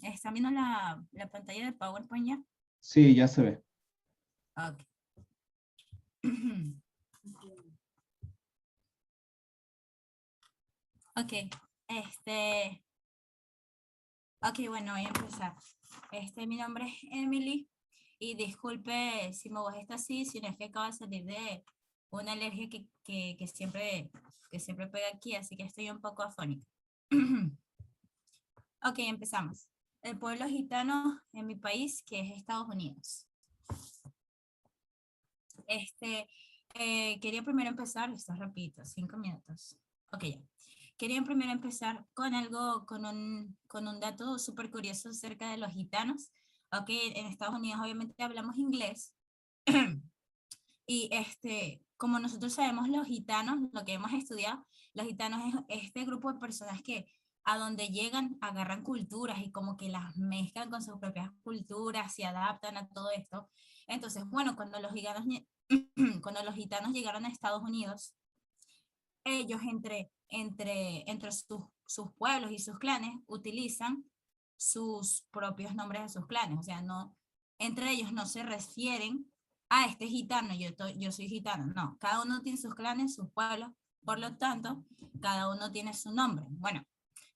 ¿Están viendo la pantalla de PowerPoint ya? Sí, ya se ve. Ok. Ok, ok, bueno, voy a empezar. Mi nombre es Emily y disculpe si mi voz está así, si no es que acabo de salir de una alergia que siempre pega aquí, así que estoy un poco afónica. Ok, empezamos. El pueblo gitano en mi país, que es Estados Unidos. Quería primero empezar, esto es rapidito, 5 minutos. Ok, ya. Quería primero empezar con con un dato súper curioso acerca de los gitanos. Ok, en Estados Unidos obviamente hablamos inglés. Y como nosotros sabemos los gitanos, lo que hemos estudiado, los gitanos es este grupo de personas que a donde llegan agarran culturas y como que las mezclan con sus propias culturas, se adaptan a todo esto. Entonces, bueno, cuando los gitanos llegaron a Estados Unidos, ellos entre sus pueblos y sus clanes utilizan sus propios nombres de sus clanes, o sea, no, entre ellos no se refieren a este gitano, yo soy gitano, no, cada uno tiene sus clanes, sus pueblos, por lo tanto, cada uno tiene su nombre. Bueno,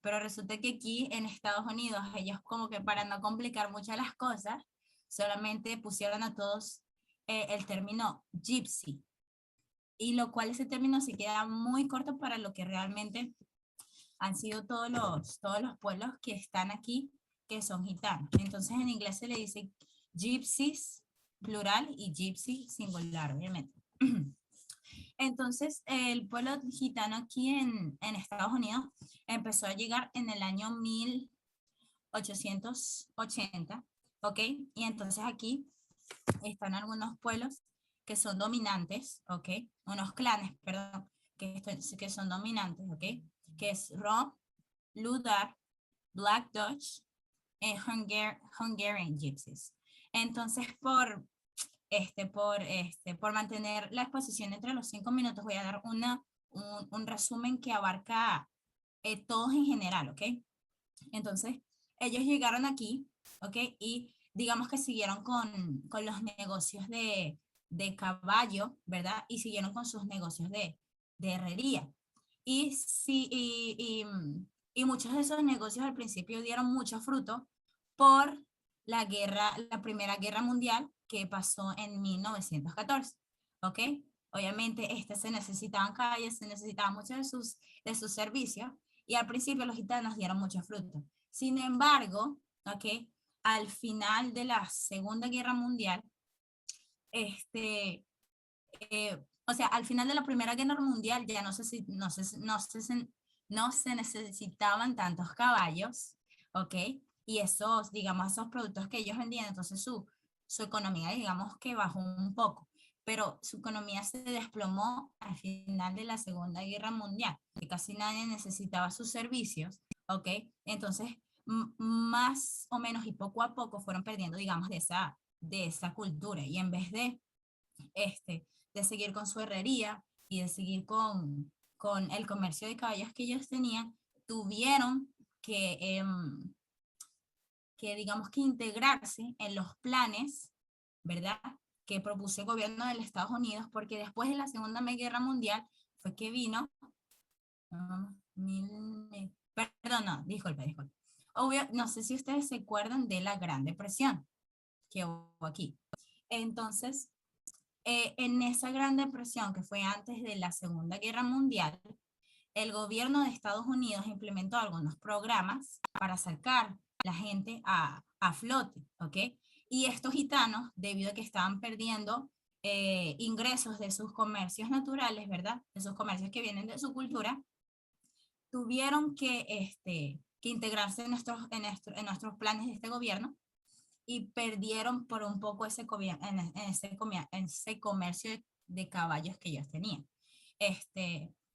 pero resulta que aquí en Estados Unidos, ellos como que para no complicar mucho las cosas, solamente pusieron a todos el término gypsy, y lo cual ese término se queda muy corto para lo que realmente han sido todos los pueblos que están aquí, que son gitanos. Entonces en inglés se le dice gypsies, plural, y gypsy, singular, obviamente. Entonces el pueblo gitano aquí en Estados Unidos empezó a llegar en el año 1880, ¿ok? Y entonces aquí están algunos pueblos que son dominantes, ¿ok? Unos clanes, perdón, que son dominantes, ¿ok? Que es Rom, Ludar, Black Dutch y Hungarian Gypsies. Entonces, por mantener la exposición entre los 5 minutos, voy a dar un resumen que abarca todos en general, ¿ok? Entonces, ellos llegaron aquí, ¿ok? Y digamos que siguieron con los negocios de caballo, ¿verdad? Y siguieron con sus negocios de herrería. Y, sí, y muchos de esos negocios al principio dieron mucho fruto por la Primera Guerra Mundial que pasó en 1914, ¿ok? Obviamente, se necesitaban calles, se necesitaban muchos de sus servicios, y al principio los gitanos dieron mucho fruto. Sin embargo, ¿ok? Al final de la Segunda Guerra Mundial, o sea, al final de la Primera Guerra Mundial ya no se necesitaban tantos caballos, ¿ok? Y esos productos que ellos vendían, entonces su economía, digamos que bajó un poco, pero su economía se desplomó al final de la Segunda Guerra Mundial, que casi nadie necesitaba sus servicios, ¿ok? Entonces, más o menos y poco a poco fueron perdiendo, digamos, de esa cultura, y en vez de seguir con su herrería y de seguir con el comercio de caballos que ellos tenían, tuvieron que digamos que integrarse en los planes, ¿verdad? Que propuso el gobierno de los Estados Unidos, porque después de la Segunda Guerra Mundial fue que vino, perdón, no, disculpe. Obvio, no sé si ustedes se acuerdan de la Gran Depresión que hubo aquí. Entonces, en esa Gran Depresión que fue antes de la Segunda Guerra Mundial, el gobierno de Estados Unidos implementó algunos programas para sacar la gente a flote, ¿ok? Y estos gitanos, debido a que estaban perdiendo ingresos de sus comercios naturales, ¿verdad? De sus comercios que vienen de su cultura, tuvieron que integrarse en nuestros planes de este gobierno, y perdieron por un poco en ese comercio de caballos que ellos tenían.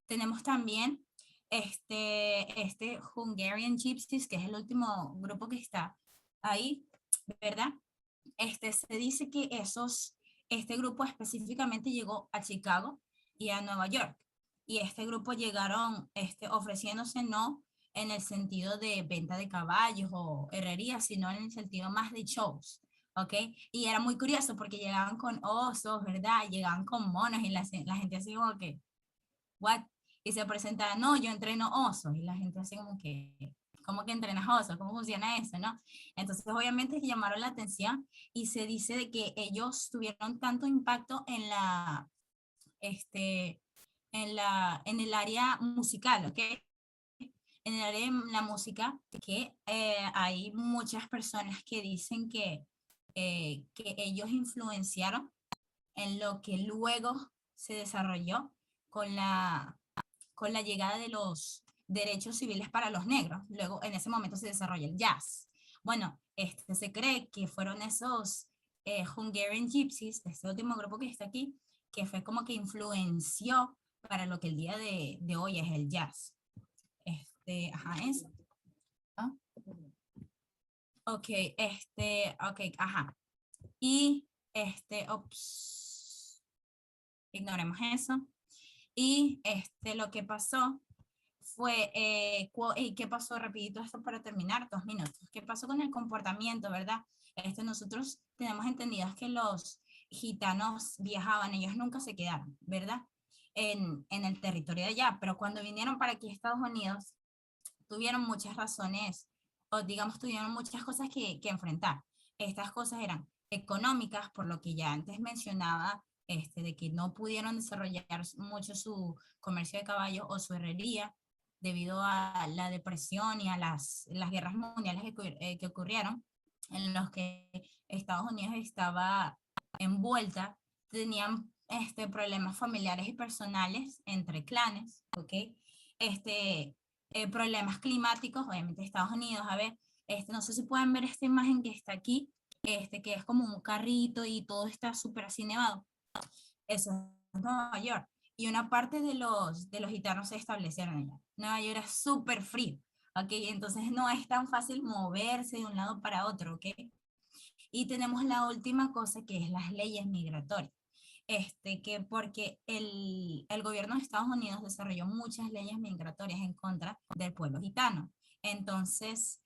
Tenemos también Hungarian Gypsies, que es el último grupo que está ahí, ¿verdad? Se dice que este grupo específicamente llegó a Chicago y a Nueva York, y este grupo llegaron ofreciéndose no en el sentido de venta de caballos o herrería, sino en el sentido más de shows, ¿ok? Y era muy curioso porque llegaban con osos, ¿verdad? Llegaban con monos y la gente así como que, ¿what? Y se presentaba, no, yo entreno osos, y la gente así como que, ¿cómo que entrenas osos? ¿Cómo funciona eso, no? Entonces, obviamente que llamaron la atención y se dice de que ellos tuvieron tanto impacto en en el área musical, ¿ok? En el área de la música, que hay muchas personas que dicen que ellos influenciaron en lo que luego se desarrolló con con la llegada de los derechos civiles para los negros. Luego, en ese momento se desarrolla el jazz. Bueno, se cree que fueron esos Hungarian Gypsies, este último grupo que está aquí, que fue como que influenció para lo que el día de hoy es el jazz. Ajá, eso. ¿Ah? Ok, ok, ajá. Y ignoremos eso. Y lo que pasó fue, ¿y qué pasó? Rapidito esto para terminar, 2 minutos. ¿Qué pasó con el comportamiento, verdad? Nosotros tenemos entendido que los gitanos viajaban, ellos nunca se quedaron, ¿verdad? En el territorio de allá, pero cuando vinieron para aquí a Estados Unidos, tuvieron muchas razones, o digamos, tuvieron muchas cosas que enfrentar. Estas cosas eran económicas, por lo que ya antes mencionaba, de que no pudieron desarrollar mucho su comercio de caballos o su herrería debido a la depresión y a las guerras mundiales que ocurrieron, en los que Estados Unidos estaba envuelta, tenían problemas familiares y personales entre clanes, ¿ok? Este, problemas climáticos, obviamente Estados Unidos, a ver, no sé si pueden ver esta imagen que está aquí, que es como un carrito y todo está súper así nevado. Eso es Nueva York. Y una parte de los gitanos se establecieron allá. Nueva York es súper frío, ¿ok? Entonces no es tan fácil moverse de un lado para otro, ¿ok? Y tenemos la última cosa que es las leyes migratorias. Que porque el gobierno de Estados Unidos desarrolló muchas leyes migratorias en contra del pueblo gitano. Entonces,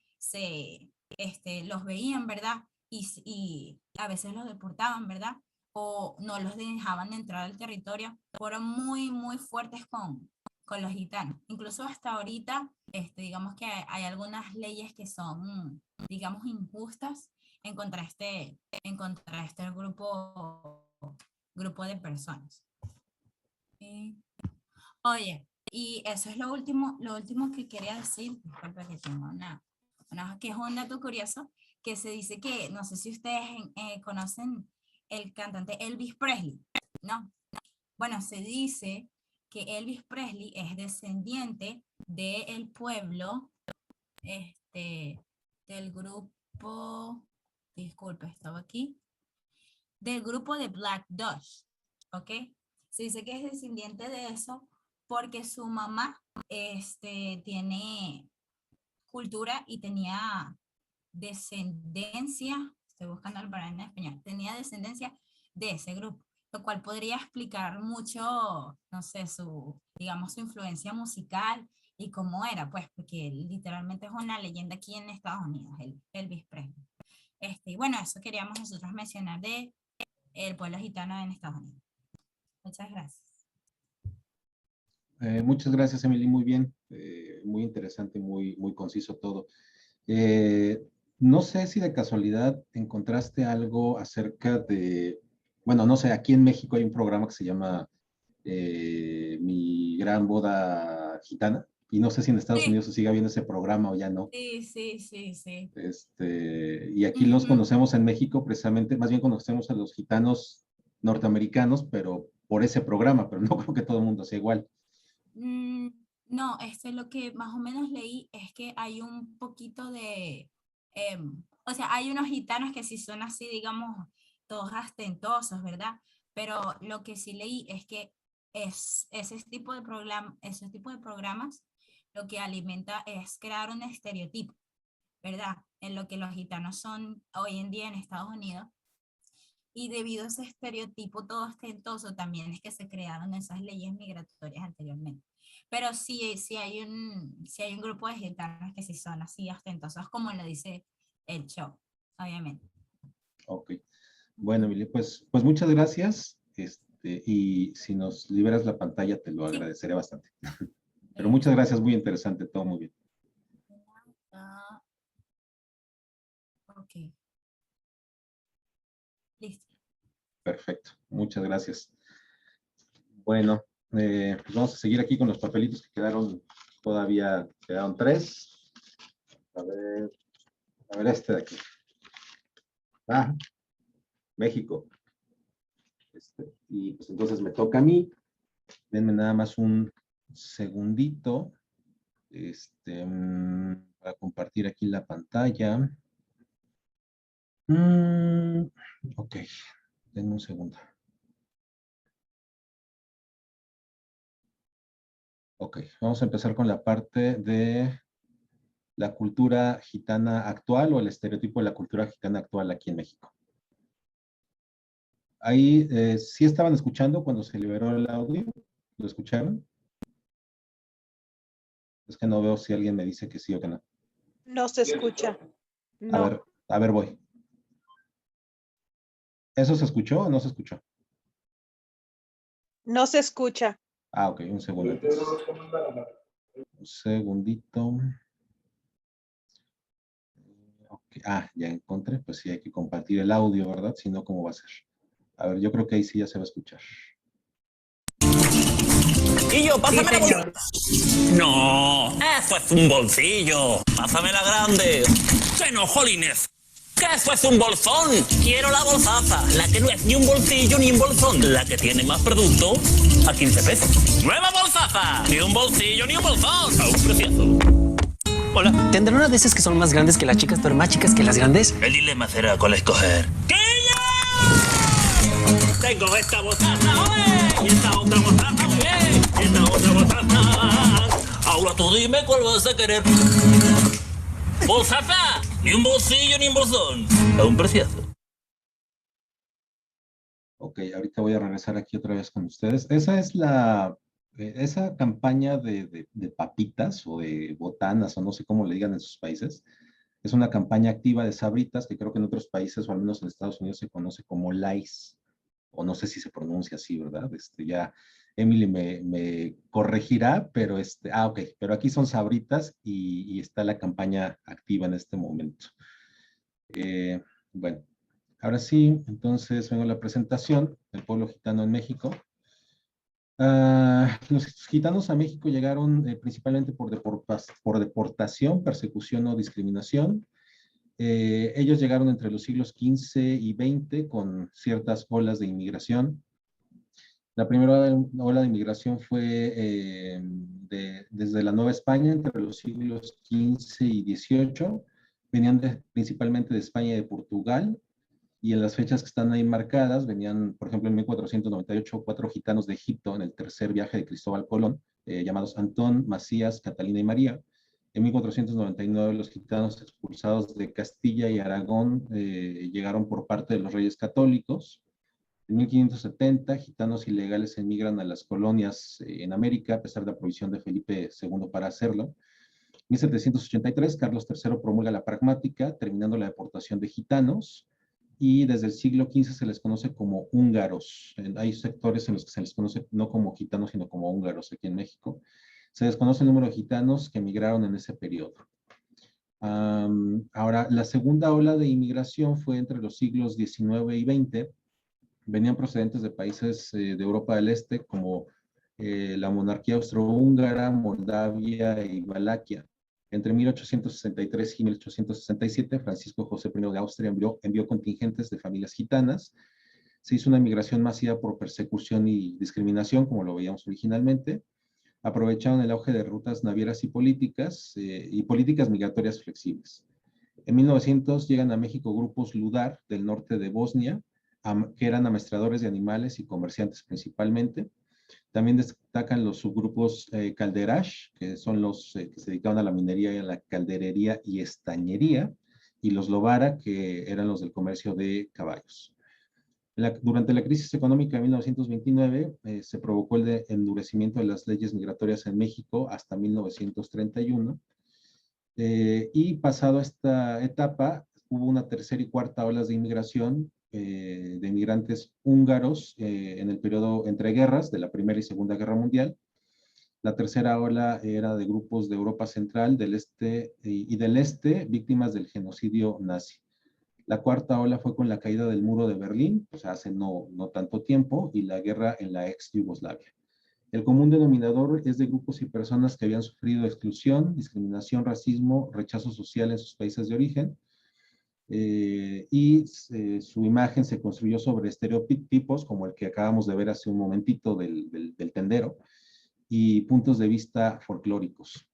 los veían, ¿verdad? Y a veces los deportaban, ¿verdad? O no los dejaban entrar al territorio. Fueron muy, muy fuertes con los gitanos. Incluso hasta ahorita, digamos que hay algunas leyes que son, digamos, injustas en contra este grupo de personas. Sí. Oye, y eso es lo último que quería decir. Disculpa que tengo que es un dato curioso, que se dice que, no sé si ustedes conocen el cantante Elvis Presley, ¿no? Bueno, se dice que Elvis Presley es descendiente del pueblo, del grupo, disculpa, estaba aquí, del grupo de Black Dutch, ¿ok? Se dice que es descendiente de eso porque su mamá tiene cultura y tenía descendencia, estoy buscando el palabra en español, tenía descendencia de ese grupo, lo cual podría explicar mucho, no sé, digamos, su influencia musical y cómo era, pues, porque literalmente es una leyenda aquí en Estados Unidos, Elvis Presley. Y bueno, eso queríamos nosotros mencionar de el pueblo gitano en Estados Unidos. Muchas gracias. Muchas gracias, Emily, muy bien, muy interesante, muy, muy conciso todo. No sé si de casualidad encontraste algo acerca de, bueno, no sé, aquí en México hay un programa que se llama Mi Gran Boda Gitana, y no sé si en Estados Sí, Unidos se siga viendo ese programa o ya no. sí, sí, sí, sí. Y aquí los Ujú. conocemos en México precisamente, más bien conocemos a los gitanos norteamericanos, pero por ese programa, pero no creo que todo el mundo sea igual. Mm, no, lo que más o menos leí es que hay un poquito o sea, hay unos gitanos que sí son así, digamos, todos ostentosos, ¿verdad? Pero lo que sí leí es que ese tipo de programas lo que alimenta es crear un estereotipo, ¿verdad? En lo que los gitanos son hoy en día en Estados Unidos. Y debido a ese estereotipo todo ostentoso, también es que se crearon esas leyes migratorias anteriormente. pero sí hay un grupo de gitanos que sí son así ostentosos, como lo dice el show, obviamente. Ok. Bueno, Emily, pues muchas gracias. Y si nos liberas la pantalla, te lo Sí. agradeceré bastante. Pero muchas gracias, muy interesante, todo muy bien. Ok, listo. Perfecto, muchas gracias. Bueno, pues vamos a seguir aquí con los papelitos que quedaron, todavía quedaron 3. A ver este de aquí. Ah, México. Y pues entonces me toca a mí. Denme nada más un segundito. Para compartir aquí la pantalla. Ok, denme un segundo. Ok, vamos a empezar con la parte de la cultura gitana actual o el estereotipo de la cultura gitana actual aquí en México. Ahí sí estaban escuchando cuando se liberó el audio. ¿Lo escucharon? Es que no veo si alguien me dice que sí o que no. No se escucha. No. A ver, voy. ¿Eso se escuchó o no se escuchó? No se escucha. Ah, ok, un segundo entonces. Un segundito. Okay. Ah, ya encontré. Pues sí, hay que compartir el audio, ¿verdad? Si no, ¿cómo va a ser? A ver, yo creo que ahí sí ya se va a escuchar. Y yo, pásame Sí, la señor. bolsa. No, eso es un bolsillo. Pásame la grande. ¡Que no, jolines! ¡Que eso es un bolsón! Quiero la bolsaza, la que no es ni un bolsillo ni un bolsón, la que tiene más producto a 15 pesos. ¡Nueva bolsaza! Ni un bolsillo ni un bolsón, a un preciazo. Hola. ¿Tendrán una de esas que son más grandes que las chicas, pero más chicas que las grandes? El dilema será cuál escoger. Tengo esta botaza, ¡oye! Y esta otra botaza, muy bien. Y esta otra botaza. Ahora tú dime cuál vas a querer. ¡Bolsaza! Ni un bolsillo ni un bolsón. A un preciazo. Ok, ahorita voy a regresar aquí otra vez con ustedes. Esa es esa campaña de papitas o de botanas o no sé cómo le digan en sus países. Es una campaña activa de Sabritas que creo que en otros países o al menos en Estados Unidos se conoce como Lays, o no sé si se pronuncia así, ¿verdad? Ya Emily me corregirá, pero ok, pero aquí son Sabritas y está la campaña activa en este momento. Bueno, ahora sí, entonces vengo a la presentación del pueblo gitano en México. Los gitanos a México llegaron principalmente por deportación, persecución o discriminación. Ellos llegaron entre los siglos XV y XX con ciertas olas de inmigración. La primera ola de inmigración fue desde la Nueva España entre los siglos XV y XVIII. Venían principalmente de España y de Portugal. Y en las fechas que están ahí marcadas, venían, por ejemplo, en 1498, 4 gitanos de Egipto en el tercer viaje de Cristóbal Colón, llamados Antón, Macías, Catalina y María. En 1499, los gitanos expulsados de Castilla y Aragón llegaron por parte de los reyes católicos. En 1570, gitanos ilegales emigran a las colonias en América, a pesar de la prohibición de Felipe II para hacerlo. En 1783, Carlos III promulga la pragmática, terminando la deportación de gitanos. Y desde el siglo XV se les conoce como húngaros. Hay sectores en los que se les conoce no como gitanos, sino como húngaros aquí en México. Se desconoce el número de gitanos que emigraron en ese periodo. Ahora, la segunda ola de inmigración fue entre los siglos XIX y XX. Venían procedentes de países de Europa del Este, como la monarquía austrohúngara, Moldavia y Valaquia. Entre 1863 y 1867, Francisco José I de Austria envió contingentes de familias gitanas. Se hizo una migración masiva por persecución y discriminación, como lo veíamos originalmente. Aprovecharon el auge de rutas navieras y políticas migratorias flexibles. En 1900 llegan a México grupos Ludar del norte de Bosnia, que eran amestradores de animales y comerciantes principalmente. También destacan los subgrupos Calderash, que son los que se dedicaban a la minería y a la calderería y estañería, y los Lobara, que eran los del comercio de caballos. Durante la crisis económica de 1929 se provocó el endurecimiento de las leyes migratorias en México hasta 1931. Y pasado esta etapa, hubo una tercera y cuarta olas de inmigración de inmigrantes húngaros en el periodo entre guerras de la Primera y Segunda Guerra Mundial. La tercera ola era de grupos de Europa Central, del Este y del Este, víctimas del genocidio nazi. La cuarta ola fue con la caída del muro de Berlín, o sea, hace no tanto tiempo, y la guerra en la ex Yugoslavia. El común denominador es de grupos y personas que habían sufrido exclusión, discriminación, racismo, rechazo social en sus países de origen, su imagen se construyó sobre estereotipos como el que acabamos de ver hace un momentito del tendero, y puntos de vista folclóricos.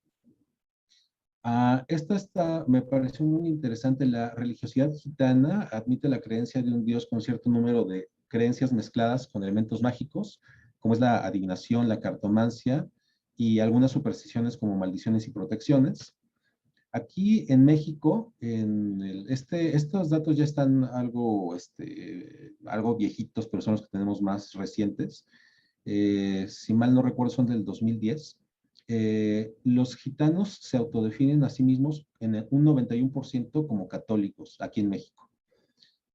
Me pareció muy interesante. La religiosidad gitana admite la creencia de un dios con cierto número de creencias mezcladas con elementos mágicos, como es la adivinación, la cartomancia y algunas supersticiones como maldiciones y protecciones. Aquí en México, estos datos ya están algo viejitos, pero son los que tenemos más recientes. Si mal no recuerdo, son del 2010. Los gitanos se autodefinen a sí mismos en un 91% como católicos aquí en México.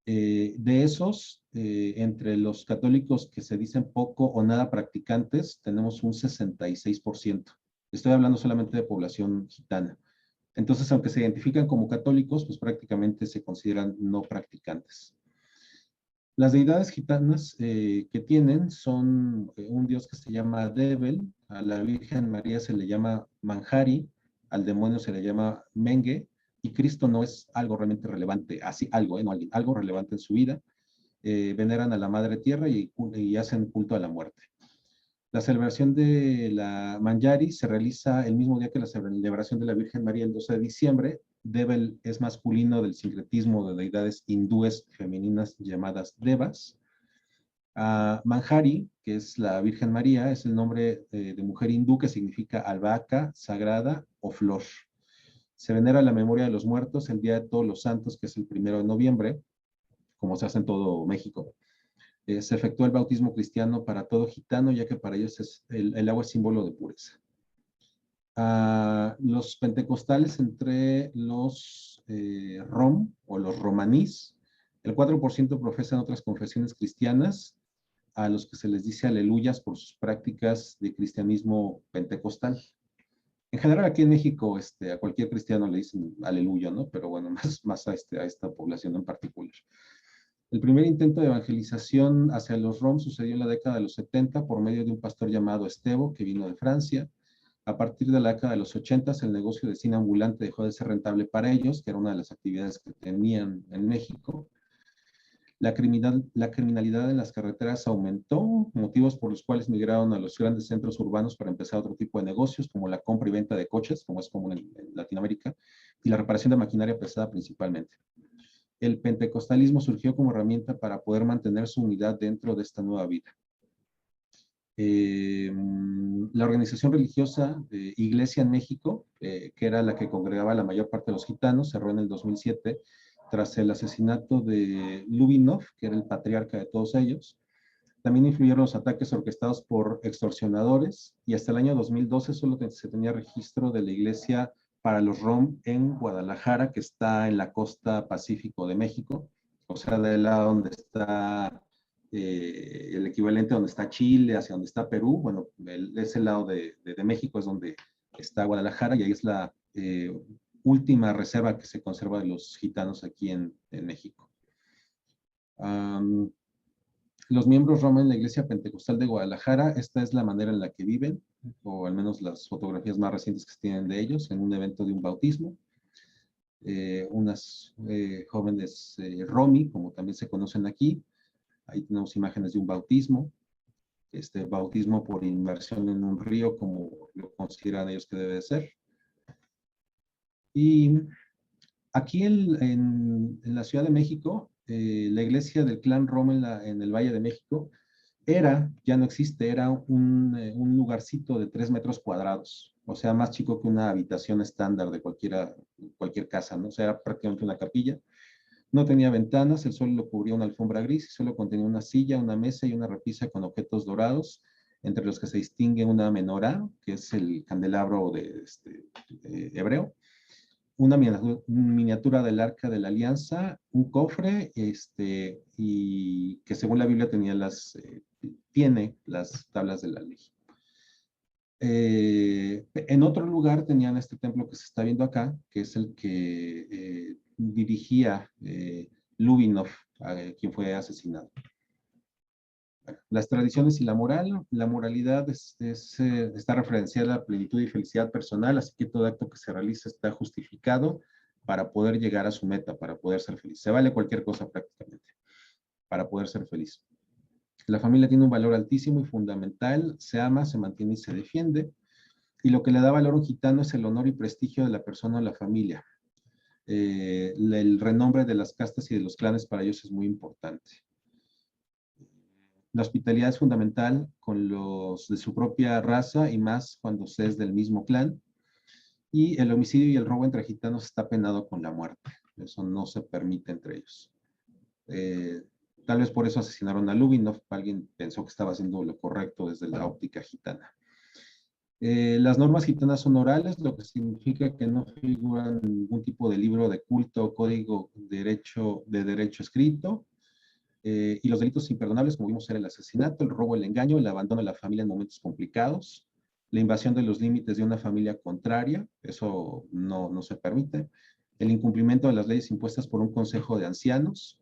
De esos, entre los católicos que se dicen poco o nada practicantes, tenemos un 66%. Estoy hablando solamente de población gitana. Entonces, aunque se identifican como católicos, pues prácticamente se consideran no practicantes. Las deidades gitanas que tienen son un dios que se llama Devel, a la Virgen María se le llama Manjari, al demonio se le llama Menge, y Cristo no es algo realmente relevante, así algo, no alguien, algo relevante en su vida. Veneran a la Madre Tierra y hacen culto a la muerte. La celebración de la Manjari se realiza el mismo día que la celebración de la Virgen María, el 12 de diciembre. Devel es masculino del sincretismo de deidades hindúes femeninas llamadas devas. Manjari, que es la Virgen María, es el nombre de mujer hindú que significa albahaca, sagrada o flor. Se venera la memoria de los muertos el Día de Todos los Santos, que es el 1 de noviembre, como se hace en todo México. Se efectúa el bautismo cristiano para todo gitano, ya que para ellos el agua es símbolo de pureza. Los pentecostales entre los rom o los romanís, el 4% profesan otras confesiones cristianas, a los que se les dice aleluyas por sus prácticas de cristianismo pentecostal. En general aquí en México a cualquier cristiano le dicen aleluya, ¿no? Pero bueno, más a esta población en particular. El primer intento de evangelización hacia los rom sucedió en la década de los 70 por medio de un pastor llamado Estevo, que vino de Francia. A partir de la década de los 80, el negocio de cine ambulante dejó de ser rentable para ellos, que era una de las actividades que tenían en México. La criminalidad en las carreteras aumentó, motivos por los cuales migraron a los grandes centros urbanos para empezar otro tipo de negocios, como la compra y venta de coches, como es común en Latinoamérica, y la reparación de maquinaria pesada principalmente. El pentecostalismo surgió como herramienta para poder mantener su unidad dentro de esta nueva vida. La organización religiosa Iglesia en México, que era la que congregaba la mayor parte de los gitanos, cerró en el 2007 tras el asesinato de Lubinov, que era el patriarca de todos ellos. También influyeron los ataques orquestados por extorsionadores, y hasta el año 2012 solo se tenía registro de la iglesia para los rom en Guadalajara, que está en la costa pacífico de México, o sea, del lado donde está el equivalente donde está Chile, hacia donde está Perú. Bueno, ese lado de México es donde está Guadalajara, y ahí es la última reserva que se conserva de los gitanos aquí en México. Los miembros rom en la iglesia pentecostal de Guadalajara, esta es la manera en la que viven, o al menos las fotografías más recientes que se tienen de ellos, en un evento de un bautismo. Unas jóvenes romi, como también se conocen aquí. Ahí tenemos imágenes de un bautismo. Bautismo por inmersión en un río, como lo consideran ellos que debe de ser. Y aquí en la Ciudad de México, la iglesia del clan rom en el Valle de México ya no existe, era un lugarcito de 3 metros cuadrados, o sea, más chico que una habitación estándar de cualquier casa, ¿no? O sea, era prácticamente una capilla. No tenía ventanas, el suelo lo cubría una alfombra gris y solo contenía una silla, una mesa y una repisa con objetos dorados, entre los que se distingue una menorá, que es el candelabro hebreo, una miniatura del Arca de la Alianza, un cofre, y que según la Biblia tiene las tablas de la ley. En otro lugar tenían este templo que se está viendo acá, que es el que dirigía Lubinov, quien fue asesinado. Las tradiciones y la moral. La moralidad está referenciada a la plenitud y felicidad personal, así que todo acto que se realiza está justificado para poder llegar a su meta, para poder ser feliz. Se vale cualquier cosa prácticamente para poder ser feliz. La familia tiene un valor altísimo y fundamental, se ama, se mantiene y se defiende, y lo que le da valor a un gitano es el honor y prestigio de la persona o la familia. El renombre de las castas y de los clanes para ellos es muy importante. La hospitalidad es fundamental con los de su propia raza y más cuando se es del mismo clan. Y el homicidio y el robo entre gitanos está penado con la muerte. Eso no se permite entre ellos. Tal vez por eso asesinaron a Lubinov. Alguien pensó que estaba haciendo lo correcto desde la óptica gitana. Las normas gitanas son orales, lo que significa que no figuran en ningún tipo de libro de culto o código de derecho escrito. Y los delitos imperdonables, como vimos, era el asesinato, el robo, el engaño, el abandono de la familia en momentos complicados, la invasión de los límites de una familia contraria, eso no se permite, el incumplimiento de las leyes impuestas por un consejo de ancianos.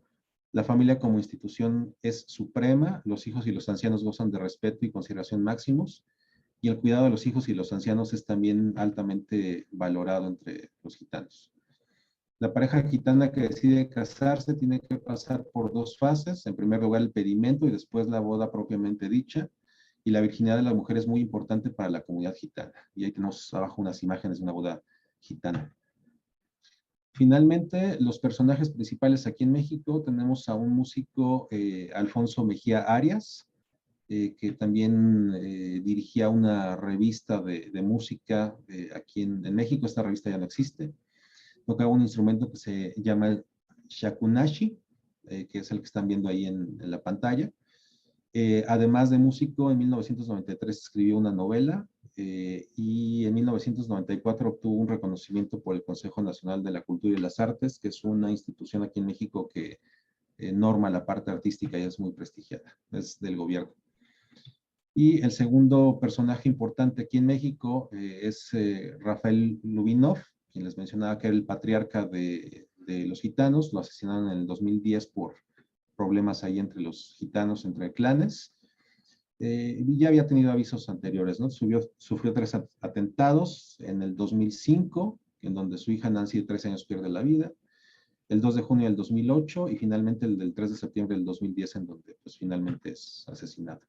La familia como institución es suprema, los hijos y los ancianos gozan de respeto y consideración máximos, y el cuidado de los hijos y los ancianos es también altamente valorado entre los gitanos. La pareja gitana que decide casarse tiene que pasar por dos fases. En primer lugar, el pedimento y después la boda propiamente dicha. Y la virginidad de la mujer es muy importante para la comunidad gitana. Y ahí tenemos abajo unas imágenes de una boda gitana. Finalmente, los personajes principales aquí en México, tenemos a un músico, Alfonso Mejía Arias, que también dirigía una revista de música aquí en México. Esta revista ya no existe. Tocaba un instrumento que se llama el shakunashi, que es el que están viendo ahí en la pantalla. Además de músico, en 1993 escribió una novela y en 1994 obtuvo un reconocimiento por el Consejo Nacional de la Cultura y las Artes, que es una institución aquí en México que norma la parte artística y es muy prestigiada, es del gobierno. Y el segundo personaje importante aquí en México es Rafael Lubinov, quien les mencionaba que era el patriarca de los gitanos. Lo asesinaron en el 2010 por problemas ahí entre los gitanos, entre clanes. Ya había tenido avisos anteriores, ¿no? Sufrió 3 atentados en el 2005, en donde su hija Nancy de 13 años pierde la vida, el 2 de junio del 2008 y finalmente el del 3 de septiembre del 2010, en donde pues finalmente es asesinado.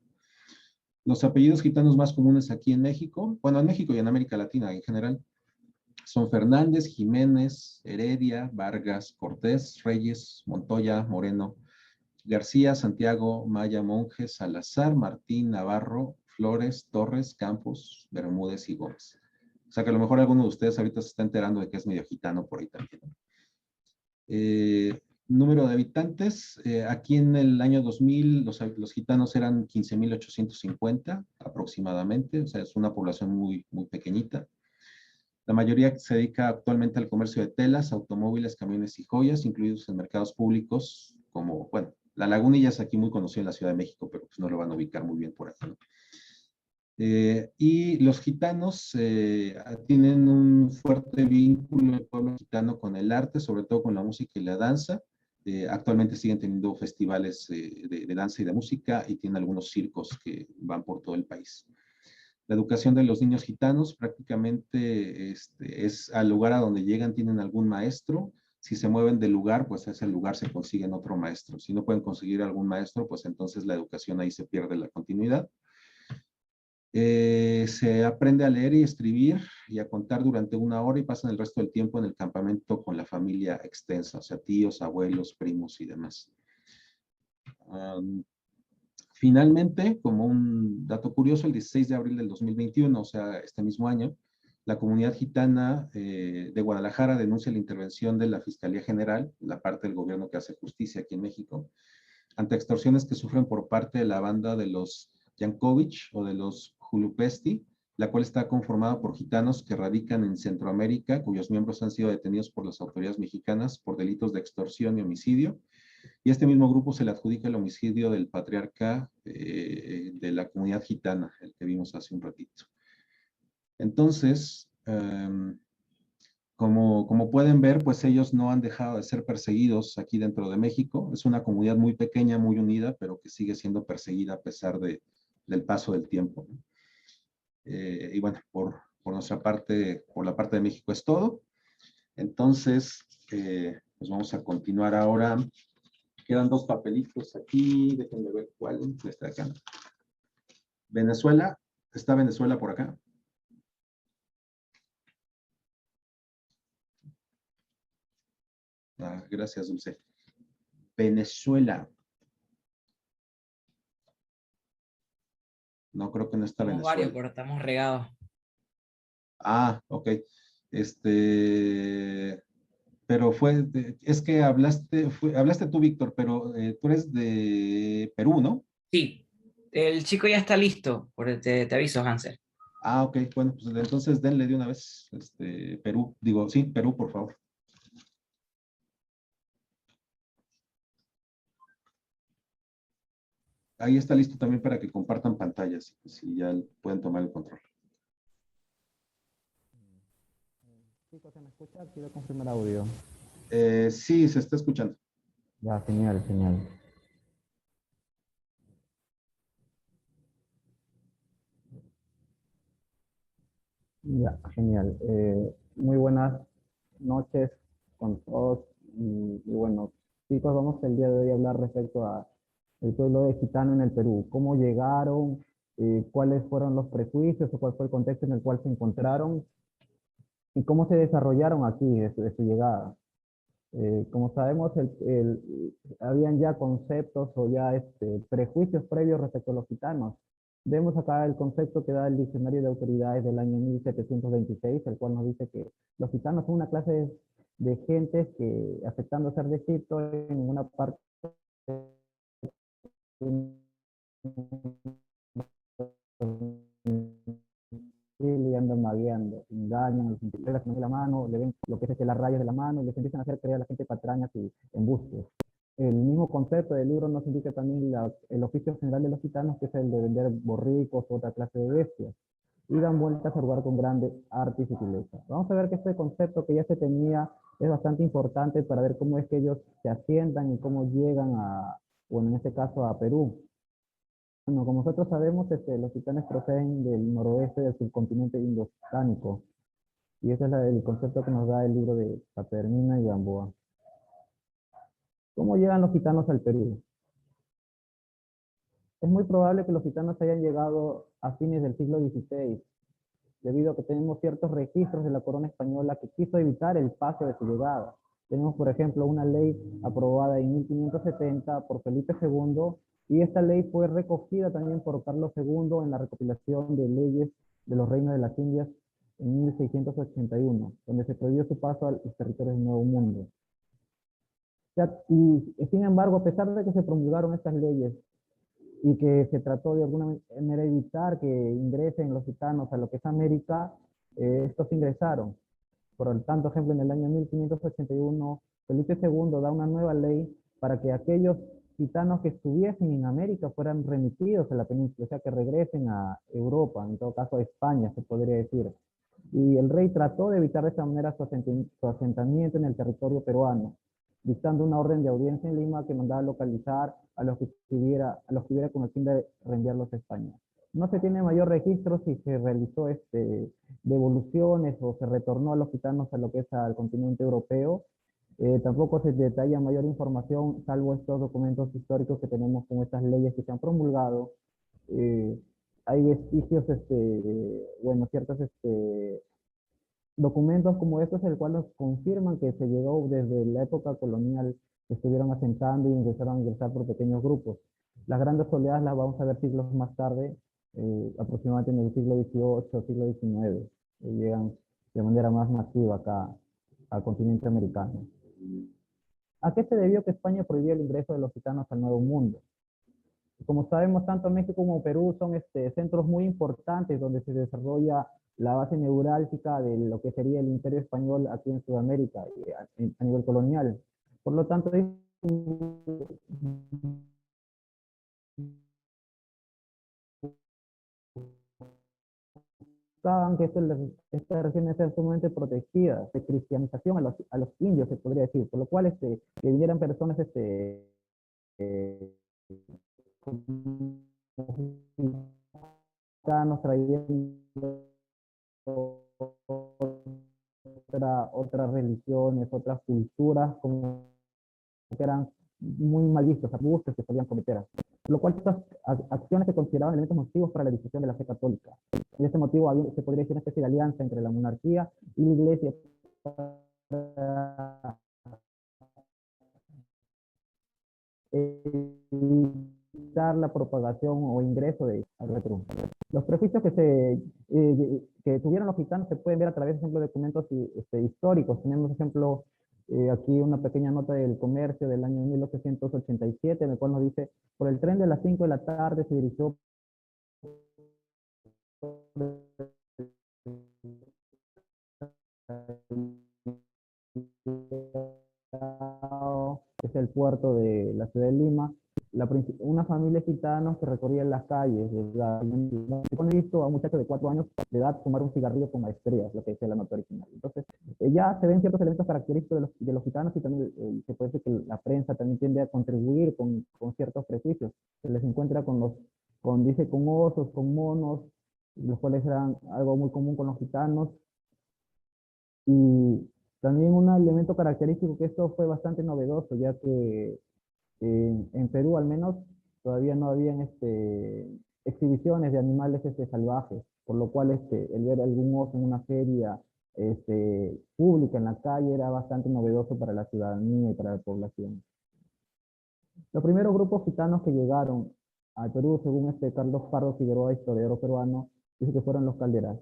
Los apellidos gitanos más comunes aquí en México, bueno, en México y en América Latina en general, son Fernández, Jiménez, Heredia, Vargas, Cortés, Reyes, Montoya, Moreno, García, Santiago, Maya, Monjes, Salazar, Martín, Navarro, Flores, Torres, Campos, Bermúdez y Gómez. O sea que a lo mejor alguno de ustedes ahorita se está enterando de que es medio gitano por ahí también. Número de habitantes, aquí en el año 2000 los gitanos eran 15,850 aproximadamente, o sea, es una población muy, muy pequeñita. La mayoría se dedica actualmente al comercio de telas, automóviles, camiones y joyas, incluidos en mercados públicos como, bueno, La Lagunilla es aquí muy conocida en la Ciudad de México, pero pues no lo van a ubicar muy bien por aquí, ¿no? Y los gitanos tienen un fuerte vínculo el pueblo gitano con el arte, sobre todo con la música y la danza. Actualmente siguen teniendo festivales de danza y de música y tienen algunos circos que van por todo el país. La educación de los niños gitanos prácticamente es al lugar a donde llegan, tienen algún maestro. Si se mueven del lugar, pues a ese lugar se consiguen otro maestro. Si no pueden conseguir algún maestro, pues entonces la educación ahí se pierde la continuidad. Se aprende a leer y escribir y a contar durante 1 hora y pasan el resto del tiempo en el campamento con la familia extensa, o sea, tíos, abuelos, primos y demás. Finalmente, como un dato curioso, el 16 de abril del 2021, o sea, este mismo año, la comunidad gitana de Guadalajara denuncia la intervención de la Fiscalía General, la parte del gobierno que hace justicia aquí en México, ante extorsiones que sufren por parte de la banda de los Yankovic o de los Julupesti, la cual está conformada por gitanos que radican en Centroamérica, cuyos miembros han sido detenidos por las autoridades mexicanas por delitos de extorsión y homicidio. Y a este mismo grupo se le adjudica el homicidio del patriarca de la comunidad gitana, el que vimos hace un ratito. Entonces, como pueden ver, pues ellos no han dejado de ser perseguidos aquí dentro de México. Es una comunidad muy pequeña, muy unida, pero que sigue siendo perseguida a pesar del paso del tiempo, ¿no? Y bueno, por nuestra parte, por la parte de México es todo. Entonces, pues vamos a continuar ahora. Quedan 2 papelitos aquí, déjenme ver cuál está acá. Venezuela, ¿está Venezuela por acá? Ah, gracias, Dulce. Venezuela. No, creo que no está Tenemos Venezuela. varios, pero estamos regados. Ah, ok. Pero es que hablaste tú, Víctor, pero tú eres de Perú, ¿no? Sí, el chico ya está listo, te aviso, Hansel. Ah, ok, bueno, pues entonces denle de una vez, Perú, digo, sí, Perú, por favor. Ahí está listo también para que compartan pantallas, si ya pueden tomar el control. Chicos, ¿se me escucha? Quiero confirmar audio. Sí, se está escuchando. Ya, genial, genial. Ya, genial. Muy buenas noches con todos. Y bueno, chicos, vamos el día de hoy a hablar respecto a el pueblo de gitano en el Perú. ¿Cómo llegaron? ¿Cuáles fueron los prejuicios o cuál fue el contexto en el cual se encontraron? ¿Y cómo se desarrollaron aquí de su llegada? Como sabemos, habían ya conceptos o ya prejuicios previos respecto a los gitanos. Vemos acá el concepto que da el Diccionario de Autoridades del año 1726, el cual nos dice que los gitanos son una clase de gentes que, aceptando ser de Egipto, en una parte y andan magueando, engañan, les entregan la mano, le ven lo que es las rayas de la mano y les empiezan a hacer creer a la gente patrañas y embustes. El mismo concepto del libro nos indica también el oficio general de los gitanos, que es el de vender borricos o otra clase de bestias, y dan vueltas a jugar con grande arte y sutileza. Vamos a ver que este concepto que ya se tenía es bastante importante para ver cómo es que ellos se asientan y cómo llegan a, bueno, en este caso a Perú. Bueno, como nosotros sabemos, los gitanes proceden del noroeste del subcontinente indostánico, y ese es el concepto que nos da el libro de Paternina y Gamboa. ¿Cómo llegan los gitanos al Perú? Es muy probable que los gitanos hayan llegado a fines del siglo XVI, debido a que tenemos ciertos registros de la corona española que quiso evitar el paso de su llegada. Tenemos, por ejemplo, una ley aprobada en 1570 por Felipe II, y esta ley fue recogida también por Carlos II en la recopilación de leyes de los reinos de las Indias en 1681, donde se prohibió su paso a los territorios del Nuevo Mundo. Y sin embargo, a pesar de que se promulgaron estas leyes y que se trató de alguna manera evitar que ingresen los gitanos a lo que es América, estos ingresaron. Por el tanto, ejemplo, en el año 1581, Felipe II da una nueva ley para que aquellos gitanos que estuviesen en América fueran remitidos a la península, o sea, que regresen a Europa, en todo caso a España, se podría decir. Y el rey trató de evitar de esta manera su asentamiento en el territorio peruano, dictando una orden de audiencia en Lima que mandaba localizar a los que hubiera con el fin de reenviarlos a España. No se tiene mayor registro si se realizó devoluciones o se retornó a los gitanos a lo que es al continente europeo. Tampoco se detalla mayor información, salvo estos documentos históricos que tenemos con estas leyes que se han promulgado. Hay vestigios, bueno, ciertos documentos como estos, el cual nos confirman que se llegó desde la época colonial, que estuvieron asentando y empezaron a ingresar por pequeños grupos. Las grandes oleadas las vamos a ver siglos más tarde, aproximadamente en el siglo XVIII, siglo XIX, llegan de manera más masiva acá al continente americano. ¿A qué se debió que España prohibió el ingreso de los gitanos al Nuevo Mundo? Como sabemos, tanto México como Perú son centros muy importantes donde se desarrolla la base neurálgica de lo que sería el imperio español aquí en Sudamérica a nivel colonial. Por lo tanto, buscaban que estas regiones sean sumamente protegidas de cristianización a los indios, se podría decir, por lo cual que vinieran personas nos trayendo otras religiones, otras culturas, como que eran muy mal vistos, abusos que podían cometer. Por lo cual estas acciones se consideraban elementos nocivos para la difusión de la fe católica. En este motivo se podría decir una especie de alianza entre la monarquía y la iglesia para evitar la propagación o ingreso de Perú. Los prejuicios que tuvieron los gitanos se pueden ver a través, por ejemplo, de documentos históricos. Tenemos, por ejemplo, aquí una pequeña nota del Comercio del año 1887, en el cual nos dice: por el tren de las 5 de la tarde se dirigió es el puerto de la ciudad de Lima, una familia de gitanos que recorría las calles, he visto a un muchacho de 4 años de edad fumar un cigarrillo con maestría, es lo que decía la nota original. Entonces, ya se ven ciertos elementos característicos de los gitanos, y también se puede decir que la prensa también tiende a contribuir con ciertos prejuicios. Se les encuentra con osos, con monos, los cuales eran algo muy común con los gitanos. Y también un elemento característico, que esto fue bastante novedoso, ya que en Perú al menos todavía no habían exhibiciones de animales salvajes, por lo cual el ver algún oso en una feria pública en la calle era bastante novedoso para la ciudadanía y para la población. Los primeros grupos gitanos que llegaron a Perú, según Carlos Pardo Figueroa, historiador peruano, dice que fueron los calderas,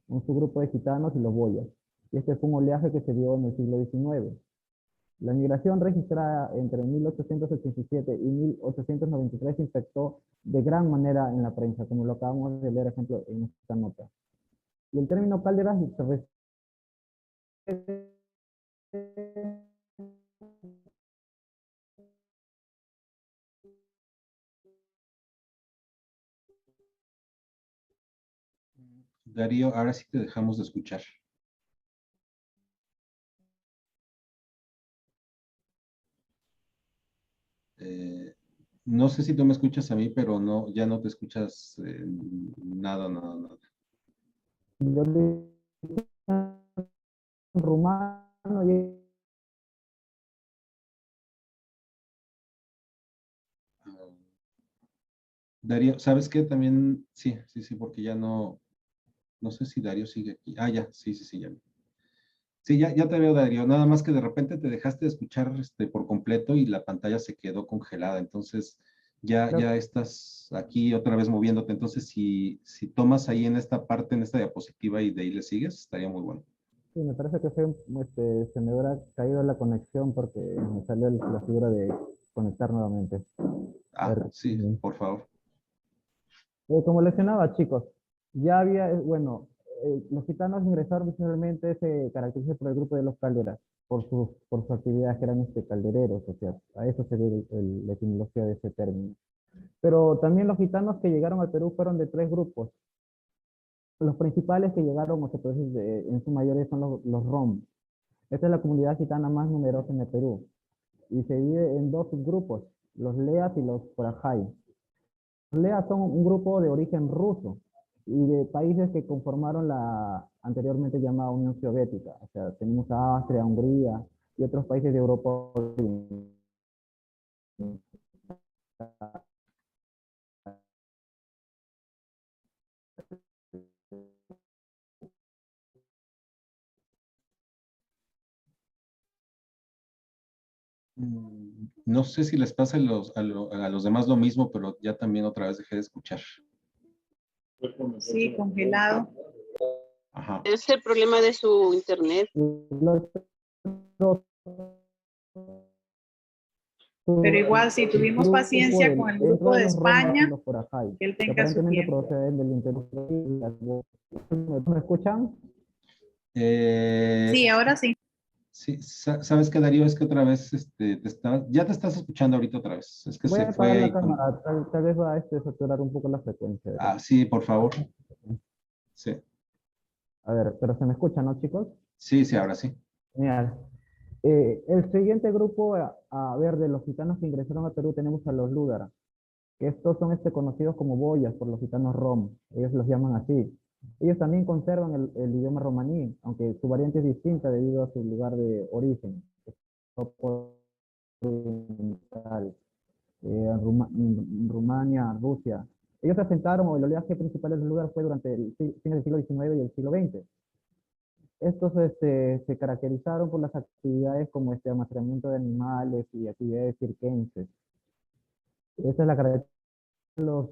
un subgrupo de gitanos y los boyas. Y este fue un oleaje que se dio en el siglo XIX. La migración registrada entre 1887 y 1893 se infectó de gran manera en la prensa, como lo acabamos de leer, por ejemplo, en esta nota. Y el término calderas se refiere Darío, ahora sí te dejamos de escuchar. No sé si tú me escuchas a mí, pero no, ya no te escuchas nada. yo le rumano y Darío, ¿sabes qué? También, sí, porque ya no sé si Darío sigue aquí. Ah, ya, sí, ya. Sí, ya te veo, Darío. Nada más que de repente te dejaste de escuchar por completo y la pantalla se quedó congelada. Entonces, ya estás aquí otra vez moviéndote. Entonces, si tomas ahí en esta parte, en esta diapositiva, y de ahí le sigues, estaría muy bueno. Sí, me parece que se me habrá caído la conexión porque me salió la figura de conectar nuevamente. Ah, sí, por favor. Como mencionaba, chicos, ya había, los gitanos ingresaron originalmente, se caracterizan por el grupo de los calderas, por sus actividades, que eran caldereros, o sea, a eso se debe la etimología de ese término. Pero también los gitanos que llegaron al Perú fueron de 3 grupos. Los principales que llegaron, o se puede decir, en su mayoría son los rom. Esta es la comunidad gitana más numerosa en el Perú, y se divide en 2 subgrupos, los leas y los porajay. Los leas son un grupo de origen ruso y de países que conformaron la anteriormente llamada Unión Soviética. O sea, tenemos a Austria, Hungría y otros países de Europa. No sé si les pasa a los demás lo mismo, pero ya también otra vez dejé de escuchar. Sí, congelado. Ajá. Es el problema de su internet. Pero igual, si tuvimos paciencia con el grupo de España, que él tenga su aparentemente tiempo. proceden del interior. ¿Me escuchan? Sí, ahora sí. Sí, ¿sabes qué, Darío? Es que otra vez ya te estás escuchando ahorita otra vez. Es que Voy se a fue apagar ahí la cámara, tal vez va a saturar un poco la frecuencia. Ah, sí, por favor. Sí, A ver, pero se me escucha, ¿no, chicos? sí, sí, ahora sí. Genial. El siguiente grupo, a ver, de los gitanos que ingresaron a Perú, tenemos a los Lúdara, que estos son conocidos como boyas por los gitanos rom, ellos los llaman así. Ellos también conservan el idioma romaní, aunque su variante es distinta debido a su lugar de origen. Rumania, Rusia. Ellos se asentaron, o el oleaje principal del lugar fue durante el fin del siglo XIX y el siglo XX. Estos se caracterizaron por las actividades como amastramiento de animales y actividades circenses. Esa es la característica de los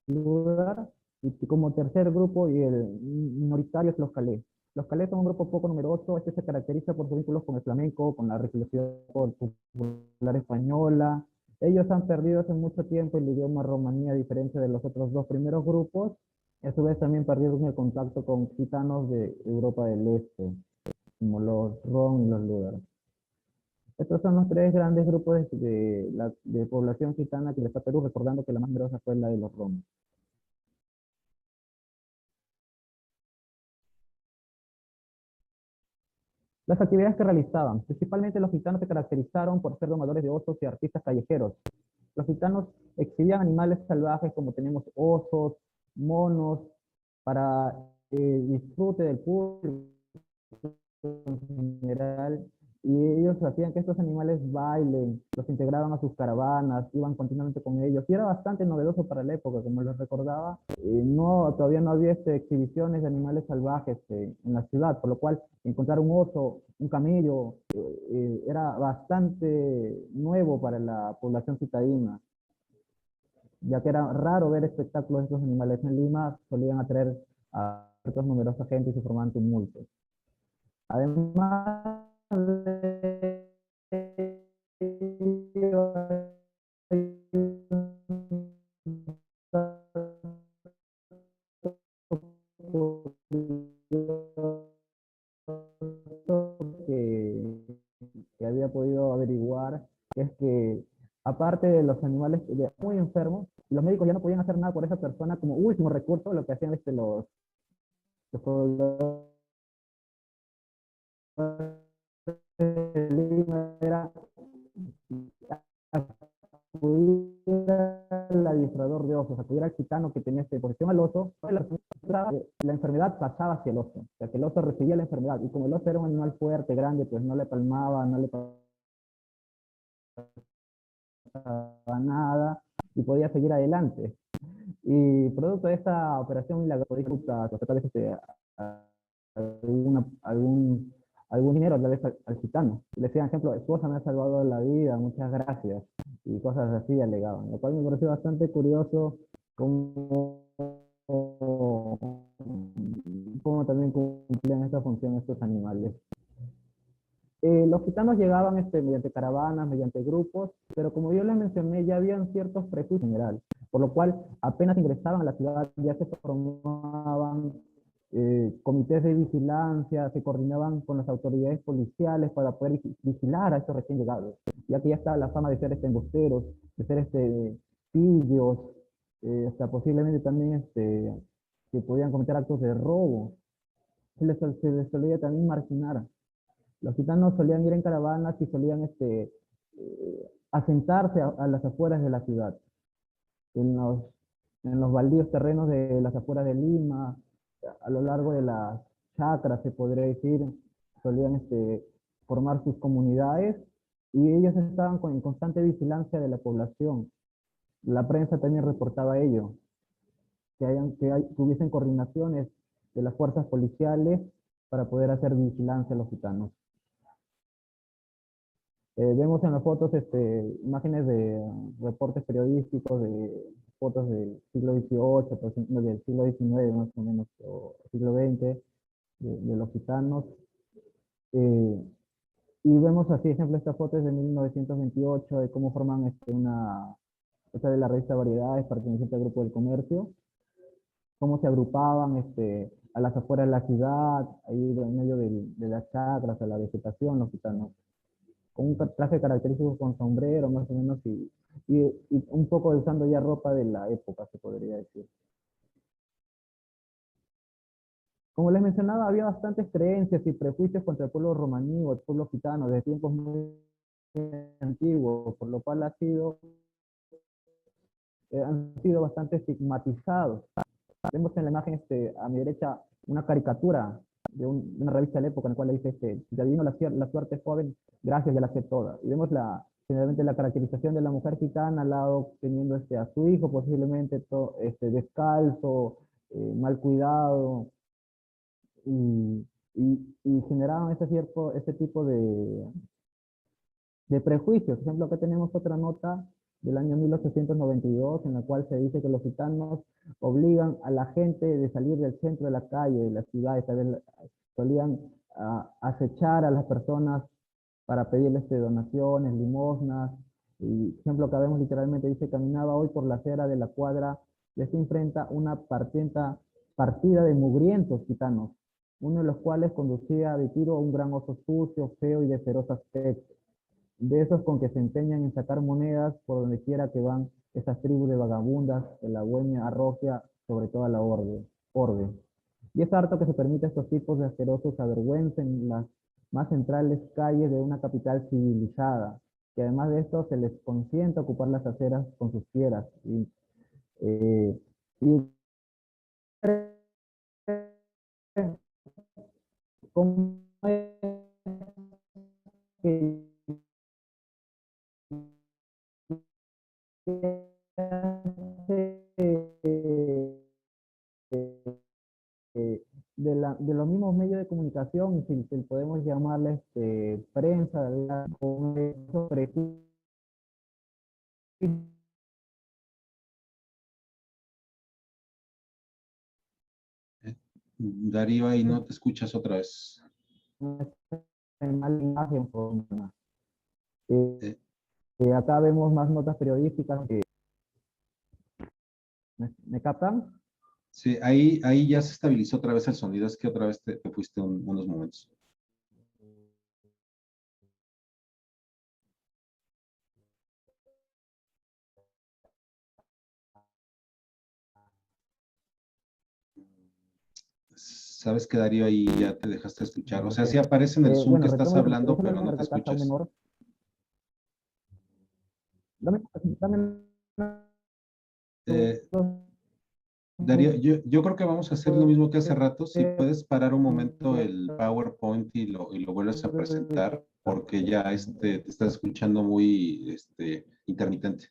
Ludar. Y como tercer grupo y el minoritario es los calés. Los calés son un grupo poco numeroso. Este se caracteriza por sus vínculos con el flamenco, con la religiosidad popular española. Ellos han perdido hace mucho tiempo el idioma romaní, a diferencia de los otros dos primeros grupos. A su vez también perdieron el contacto con gitanos de Europa del Este, como los rom y los Ludar. Estos son los tres grandes grupos de población gitana que les está Perú, recordando que la más numerosa fue la de los rom. Las actividades que realizaban. Principalmente los gitanos se caracterizaron por ser domadores de osos y artistas callejeros. Los gitanos exhibían animales salvajes como tenemos osos, monos, para disfrute del público en general, y ellos hacían que estos animales bailen, los integraban a sus caravanas, iban continuamente con ellos, y era bastante novedoso para la época, como les recordaba. Todavía no había exhibiciones de animales salvajes en la ciudad, por lo cual encontrar un oso, un camello, era bastante nuevo para la población citadina, ya que era raro ver espectáculos de estos animales. En Lima solían atraer a numerosa gente y se formaban tumultos. Además de que había podido averiguar es que, aparte de los animales muy enfermos, los médicos ya no podían hacer nada por esa persona como último recurso. Lo que hacían los era acudir al adiestrador de osos, acudir al gitano que tenía exposición al oso. La enfermedad pasaba hacia el oso, o sea que el oso recibía la enfermedad, y como el oso era un animal fuerte, grande, pues no le palmaba, no le pasaba nada y podía seguir adelante. Y producto de esta operación milagrosa, pues tal vez algún dinero tal vez al gitano. Le decían, ejemplo, esposa me ha salvado la vida, muchas gracias, y cosas así alegaban, lo cual me pareció bastante curioso cómo también cumplían esta función estos animales. Los gitanos llegaban mediante caravanas, mediante grupos, pero como yo les mencioné, ya habían ciertos prejuicios en general, por lo cual apenas ingresaban a la ciudad ya se formaban comités de vigilancia, se coordinaban con las autoridades policiales para poder vigilar a estos recién llegados, ya que ya estaba la fama de ser embusteros, de ser pillos, hasta posiblemente también que podían cometer actos de robo. Se les solía también marginar. Los gitanos solían ir en caravanas y solían asentarse a las afueras de la ciudad, en los baldíos terrenos de las afueras de Lima, a lo largo de las chacras, se podría decir, solían formar sus comunidades, y ellos estaban en constante vigilancia de la población. La prensa también reportaba ello, que hubiesen coordinaciones de las fuerzas policiales para poder hacer vigilancia a los gitanos. Vemos en las fotos imágenes de reportes periodísticos fotos del siglo XVIII, no, del siglo XIX más o menos, o siglo XX, de los gitanos. Eh, y vemos así, ejemplo, estas fotos de 1928, de cómo forman esta de la revista Variedades, perteneciente al Grupo del Comercio, cómo se agrupaban a las afueras de la ciudad, ahí en medio de las chacras, de la vegetación, los gitanos, con un traje característico con sombrero, más o menos, y un poco usando ya ropa de la época, se podría decir. Como les mencionaba, había bastantes creencias y prejuicios contra el pueblo romaní o el pueblo gitano desde tiempos muy antiguos, por lo cual han sido bastante estigmatizados. Vemos en la imagen a mi derecha una caricatura de una revista de la época en la cual le dice, si te adivino la suerte joven, gracias, ya la sé toda. Y vemos generalmente la caracterización de la mujer gitana al lado teniendo a su hijo posiblemente descalzo, mal cuidado, y generaban ese tipo de prejuicios. Por ejemplo, acá tenemos otra nota del año 1892, en la cual se dice que los gitanos obligan a la gente de salir del centro de la calle, de la ciudad, solían acechar a las personas para pedirles donaciones, limosnas. Y, por ejemplo, acá vemos literalmente, dice, caminaba hoy por la acera de la cuadra, les enfrenta una partida de mugrientos gitanos, uno de los cuales conducía de tiro a un gran oso sucio, feo y de feroz aspecto, de esos con que se empeñan en sacar monedas por donde quiera que van esas tribus de vagabundas de la Bohemia arrogia sobre toda la orbe. Y es harto que se permita a estos tipos de asquerosos avergüencen las más centrales calles de una capital civilizada, que además de esto se les consiente ocupar las aceras con sus fieras. Y ¿cómo es que de los mismos medios de comunicación, si podemos llamarles prensa, con esos prejuicios? Darío, ahí no te escuchas otra vez. Mala imagen, Eh, acá vemos más notas periodísticas que ¿me captan? sí, ahí ya se estabilizó otra vez el sonido, es que otra vez te fuiste unos momentos. Sabes que Darío ahí ya te dejaste escuchar. O sea, sí aparece en el Zoom que estás hablando, pero no te escuchas. Dame Darío, yo creo que vamos a hacer lo mismo que hace rato. Si puedes parar un momento el PowerPoint y lo vuelves a presentar, porque ya te estás escuchando muy intermitente.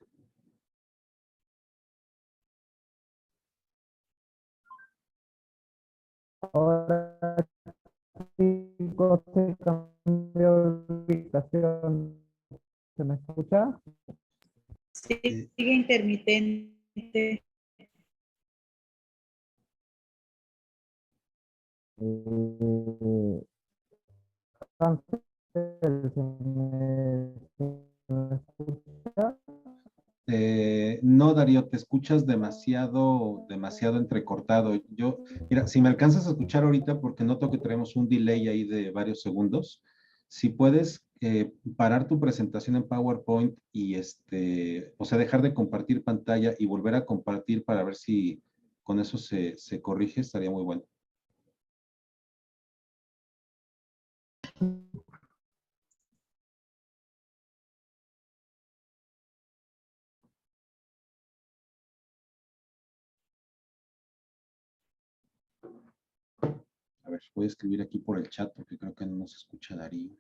Ahora chicos, se cambió de ubicación. ¿Se me escucha? Sí, sigue intermitente. ¿Se me escucha? No, Darío, te escuchas demasiado entrecortado. Mira, si me alcanzas a escuchar ahorita, porque noto que tenemos un delay ahí de varios segundos, si puedes parar tu presentación en PowerPoint y o sea, dejar de compartir pantalla y volver a compartir para ver si con eso se corrige, estaría muy bueno. A ver, voy a escribir aquí por el chat porque creo que no nos escucha Darío.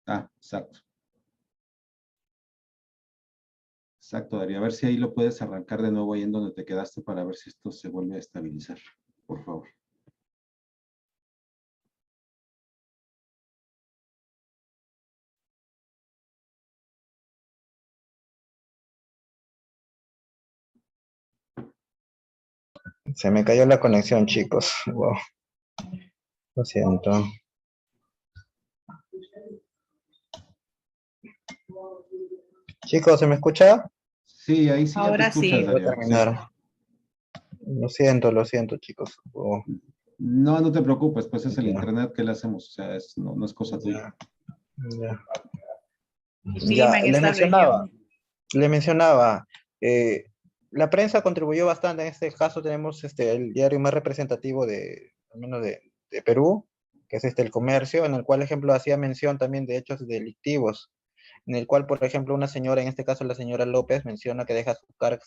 Ah, exacto. Exacto, Darío. A ver si ahí lo puedes arrancar de nuevo ahí en donde te quedaste para ver si esto se vuelve a estabilizar, por favor. Se me cayó la conexión, chicos. Wow. Lo siento. Chicos, ¿se me escucha? Sí, ahí sí ya te Ahora escuchas, sí. Voy a Darío. Sí. terminar. Lo siento, chicos. Oh, No, no te preocupes, pues es el ya, internet que le hacemos, o sea, no, no es cosa tuya. ya, ya. El Ya, clima en esta región. le mencionaba, eh, la prensa contribuyó bastante. En este caso tenemos el diario más representativo al menos de Perú, que es El Comercio, en el cual, ejemplo, hacía mención también de hechos delictivos, en el cual, por ejemplo, una señora, en este caso la señora López, menciona que deja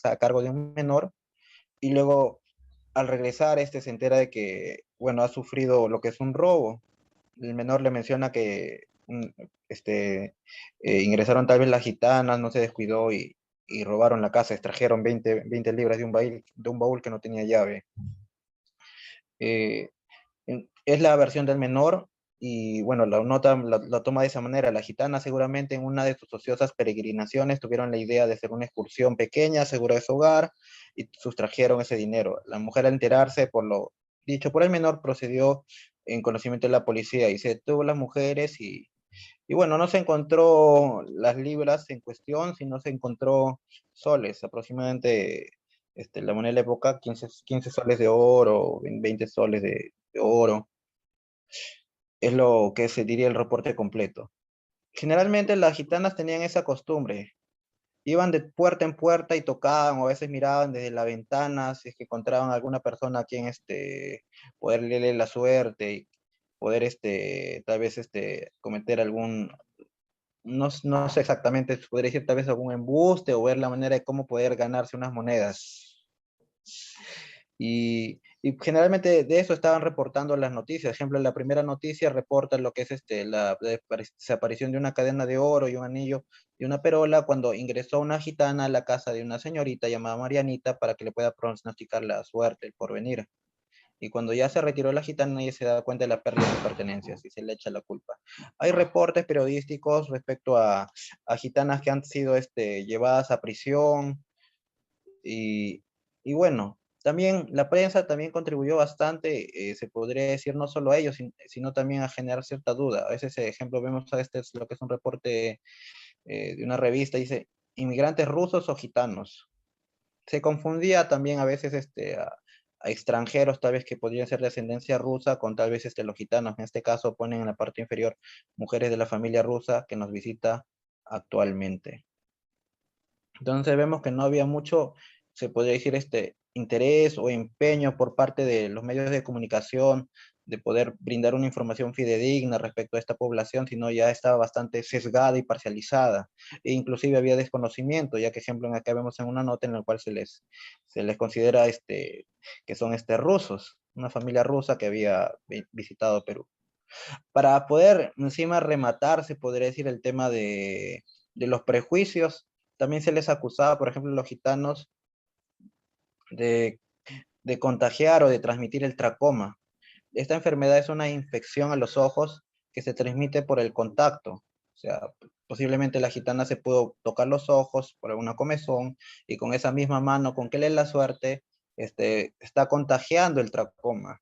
a cargo de un menor, y luego al regresar se entera de que, bueno, ha sufrido lo que es un robo. El menor le menciona que ingresaron tal vez las gitanas, no se descuidó y robaron la casa, extrajeron 20 libras de un baúl que no tenía llave. Eh, es la versión del menor y bueno, la nota la toma de esa manera. La gitana seguramente en una de sus ociosas peregrinaciones tuvieron la idea de hacer una excursión pequeña, segura de su hogar, y sustrajeron ese dinero. La mujer, al enterarse por lo dicho por el menor, procedió en conocimiento de la policía y se detuvo las mujeres y bueno, no se encontró las libras en cuestión, sino se encontró soles, aproximadamente la moneda de la época, 15 soles de oro, 20 soles de oro, es lo que se diría el reporte completo. Generalmente las gitanas tenían esa costumbre, iban de puerta en puerta y tocaban, o a veces miraban desde la ventana, si es que encontraban alguna persona a quien poder leerle la suerte y poder tal vez cometer algún, no sé exactamente, podría decir tal vez algún embuste o ver la manera de cómo poder ganarse unas monedas. Y generalmente de eso estaban reportando las noticias. Por ejemplo, la primera noticia reporta lo que es la desaparición de una cadena de oro y un anillo y una perola cuando ingresó una gitana a la casa de una señorita llamada Marianita para que le pueda pronosticar la suerte, el porvenir. Y cuando ya se retiró la gitana, nadie se da cuenta de la pérdida de sus pertenencias y se le echa la culpa. Hay reportes periodísticos respecto a gitanas que han sido llevadas a prisión y, y bueno, también la prensa también contribuyó bastante, se podría decir no solo a ellos, sino también a generar cierta duda. A veces, ejemplo, vemos es lo que es un reporte de una revista, dice, inmigrantes rusos o gitanos. Se confundía también a veces a extranjeros, tal vez que podrían ser de ascendencia rusa, con tal vez los gitanos. En este caso ponen en la parte inferior mujeres de la familia rusa que nos visita actualmente. Entonces vemos que no había mucho, se podría decir, interés o empeño por parte de los medios de comunicación de poder brindar una información fidedigna respecto a esta población, sino ya estaba bastante sesgada y parcializada. E inclusive había desconocimiento, ya que, ejemplo, acá vemos en una nota en la cual se les considera que son rusos, una familia rusa que había visitado Perú. Para poder encima rematar, se podría decir, el tema de los prejuicios, también se les acusaba, por ejemplo, los gitanos, de, de contagiar o de transmitir el tracoma. Esta enfermedad es una infección a los ojos que se transmite por el contacto. O sea, posiblemente la gitana se pudo tocar los ojos por alguna comezón y con esa misma mano con que le la suerte, está contagiando el tracoma.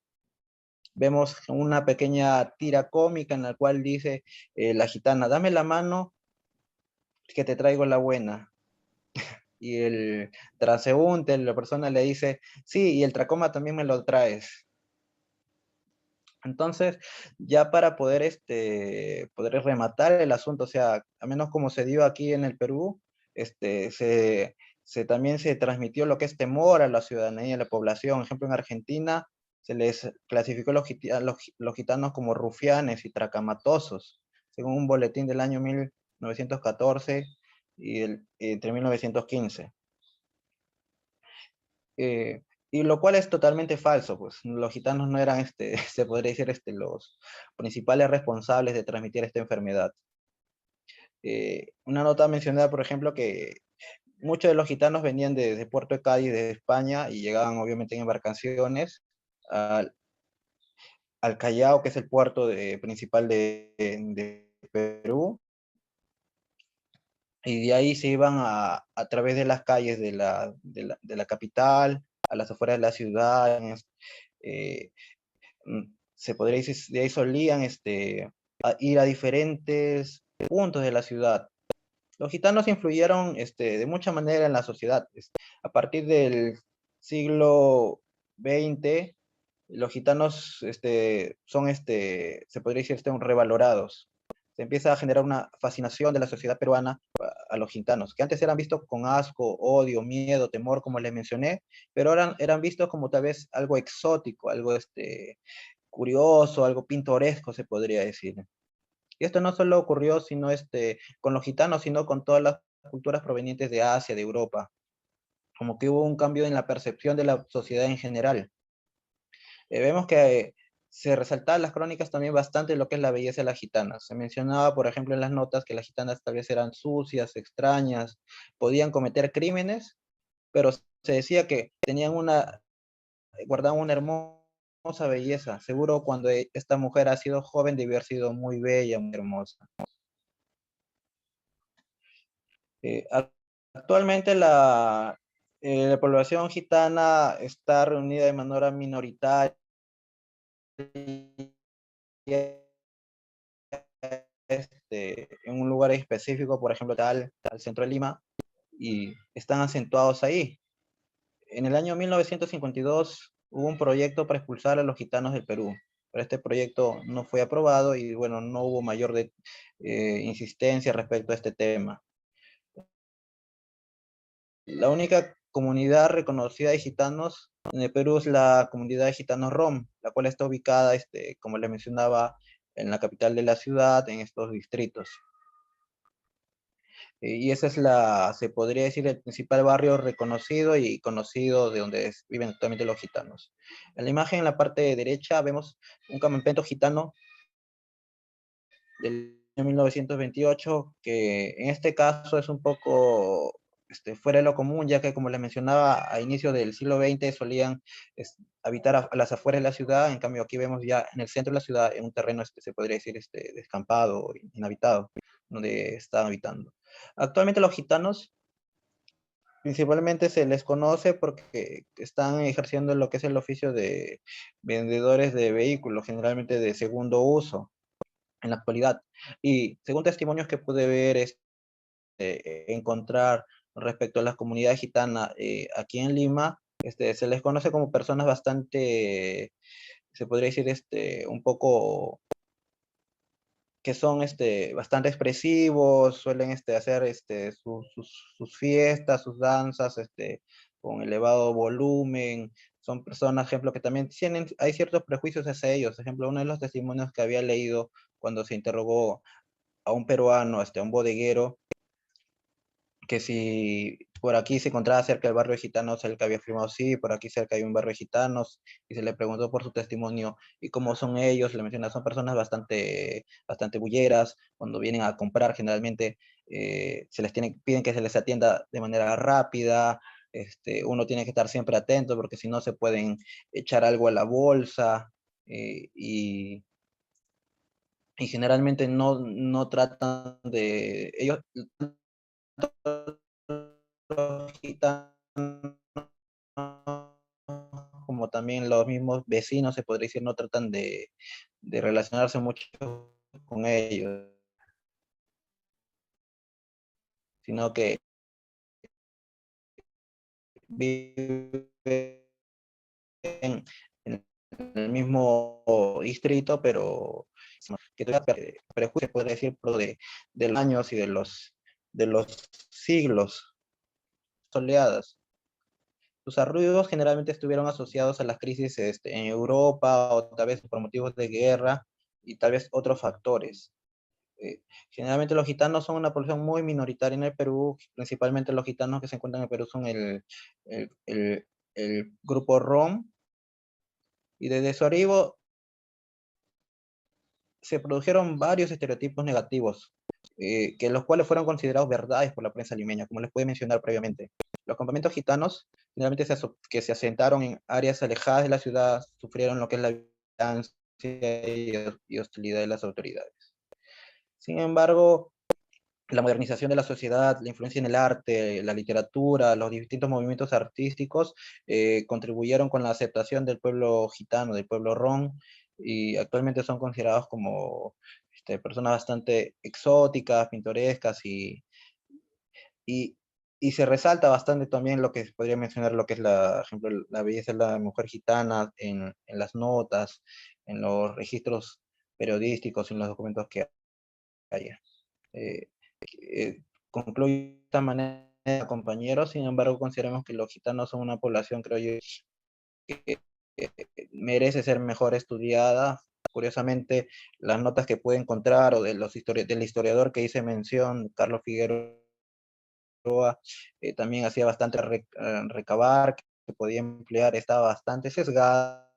Vemos una pequeña tira cómica en la cual dice la gitana, dame la mano que te traigo la buena. Y el transeúnte, la persona le dice, sí, y el tracoma también me lo traes. Entonces, ya para poder, poder rematar el asunto, o sea, a menos como se dio aquí en el Perú, también se transmitió lo que es temor a la ciudadanía y a la población. Por ejemplo, en Argentina se les clasificó los gitanos como rufianes y tracamatosos, según un boletín del año 1914 y entre 1915. Y lo cual es totalmente falso, pues los gitanos no eran, se podría decir, los principales responsables de transmitir esta enfermedad. Una nota mencionada, por ejemplo, que muchos de los gitanos venían desde Puerto de Cádiz, de España, y llegaban obviamente en embarcaciones al Callao, que es el puerto principal de Perú, y de ahí se iban a través de las calles de la capital, a las afueras de la ciudad, se podría decir, de ahí solían a ir a diferentes puntos de la ciudad. Los gitanos influyeron de mucha manera en la sociedad. A partir del siglo XX, los gitanos son, se podría decir, revalorados. Se empieza a generar una fascinación de la sociedad peruana a los gitanos, que antes eran vistos con asco, odio, miedo, temor, como les mencioné, pero ahora eran vistos como tal vez algo exótico, algo curioso, algo pintoresco, se podría decir. Y esto no solo ocurrió sino con los gitanos, sino con todas las culturas provenientes de Asia, de Europa. Como que hubo un cambio en la percepción de la sociedad en general. Vemos que se resaltaban las crónicas también bastante lo que es la belleza de las gitanas. Se mencionaba, por ejemplo, en las notas que las gitanas tal vez eran sucias, extrañas, podían cometer crímenes, pero se decía que guardaban una hermosa belleza. Seguro cuando esta mujer ha sido joven debe haber sido muy bella, muy hermosa. Actualmente la población gitana está reunida de manera minoritaria en un lugar específico, por ejemplo, al centro de Lima, y están acentuados ahí. En el año 1952 hubo un proyecto para expulsar a los gitanos del Perú, pero este proyecto no fue aprobado y bueno, no hubo mayor insistencia respecto a este tema. La única comunidad reconocida de gitanos en el Perú es la comunidad de gitanos Rom, la cual está ubicada, como les mencionaba, en la capital de la ciudad, en estos distritos. Y esa es se podría decir, el principal barrio reconocido y conocido de donde viven actualmente los gitanos. En la imagen, en la parte derecha, vemos un campamento gitano del año 1928, que en este caso es un poco fuera de lo común, ya que como les mencionaba, a inicio del siglo XX solían habitar a las afueras de la ciudad. En cambio aquí vemos ya en el centro de la ciudad, en un terreno, se podría decir, descampado, inhabitado, donde están habitando. Actualmente los gitanos principalmente se les conoce porque están ejerciendo lo que es el oficio de vendedores de vehículos, generalmente de segundo uso en la actualidad. Y según testimonios que pude ver, encontrar respecto a la comunidad gitana aquí en Lima, se les conoce como personas bastante, se podría decir, un poco que son bastante expresivos, suelen hacer sus fiestas, sus danzas con elevado volumen. Son personas, ejemplo, que también hay ciertos prejuicios hacia ellos. Ejemplo, uno de los testimonios que había leído cuando se interrogó a un peruano, a un bodeguero, que si por aquí se encontraba cerca del barrio de gitanos, el que había afirmado sí, por aquí cerca hay un barrio de gitanos, y se le preguntó por su testimonio y cómo son ellos. Le menciona, son personas bastante bulleras. Cuando vienen a comprar, generalmente piden que se les atienda de manera rápida. Uno tiene que estar siempre atento porque si no se pueden echar algo a la bolsa, y generalmente no tratan de ellos, los gitanos como también los mismos vecinos, se podría decir, no tratan de relacionarse mucho con ellos, sino que viven en el mismo distrito, pero que prejuicio, podría decir, de los años y de los siglos soleadas. Sus arruidos generalmente estuvieron asociados a las crisis en Europa, o tal vez por motivos de guerra y tal vez otros factores. Generalmente los gitanos son una población muy minoritaria en el Perú. Principalmente los gitanos que se encuentran en el Perú son el grupo Rom, y desde su arribo se produjeron varios estereotipos negativos, que los cuales fueron considerados verdades por la prensa limeña, como les pude mencionar previamente. Los campamentos gitanos, generalmente que se asentaron en áreas alejadas de la ciudad, sufrieron lo que es la violencia y hostilidad de las autoridades. Sin embargo, la modernización de la sociedad, la influencia en el arte, la literatura, los distintos movimientos artísticos contribuyeron con la aceptación del pueblo gitano, del pueblo ron, y actualmente son considerados como personas bastante exóticas, pintorescas, y se resalta bastante también lo que se podría mencionar, lo que es, por ejemplo, la belleza de la mujer gitana en las notas, en los registros periodísticos, en los documentos que haya. Concluyo de esta manera, compañeros. Sin embargo, consideramos que los gitanos son una población, creo yo, que merece ser mejor estudiada. Curiosamente, las notas que puede encontrar, o del historiador que hice mención, Carlos Figueroa, también hacía bastante recabar, que podía emplear, estaba bastante sesgada,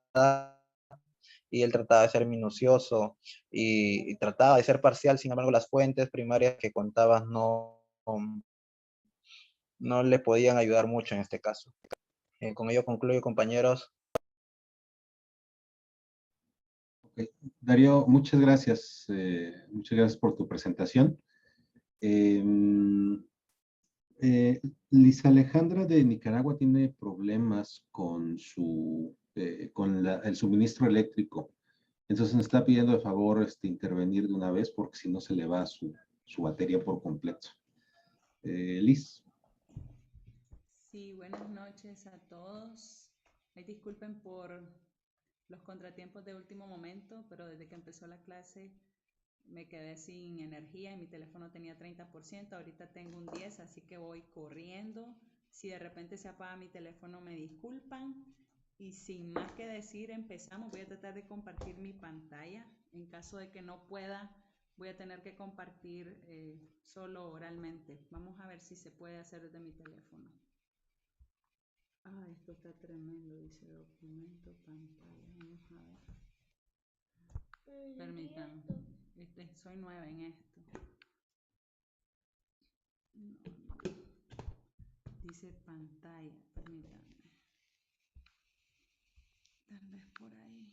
y él trataba de ser minucioso y trataba de ser parcial. Sin embargo, las fuentes primarias que contabas no le podían ayudar mucho en este caso. Con ello concluyo, compañeros. Okay. Darío, muchas gracias. Muchas gracias por tu presentación. Lisa Alejandra de Nicaragua tiene problemas con el suministro eléctrico. Entonces nos está pidiendo de favor intervenir de una vez, porque si no se le va su batería por completo. Liz. Sí, buenas noches a todos. Ay, disculpen por los contratiempos de último momento, pero desde que empezó la clase me quedé sin energía y mi teléfono tenía 30%, ahorita tengo un 10%, así que voy corriendo. Si de repente se apaga mi teléfono, me disculpan. Y sin más que decir, empezamos. Voy a tratar de compartir mi pantalla. En caso de que no pueda, voy a tener que compartir solo oralmente. Vamos a ver si se puede hacer desde mi teléfono. Ah, esto está tremendo, dice documento, pantalla. Vamos a ver. Permítanme. Soy nueva en esto. No. Dice pantalla, permítanme. Tal vez por ahí.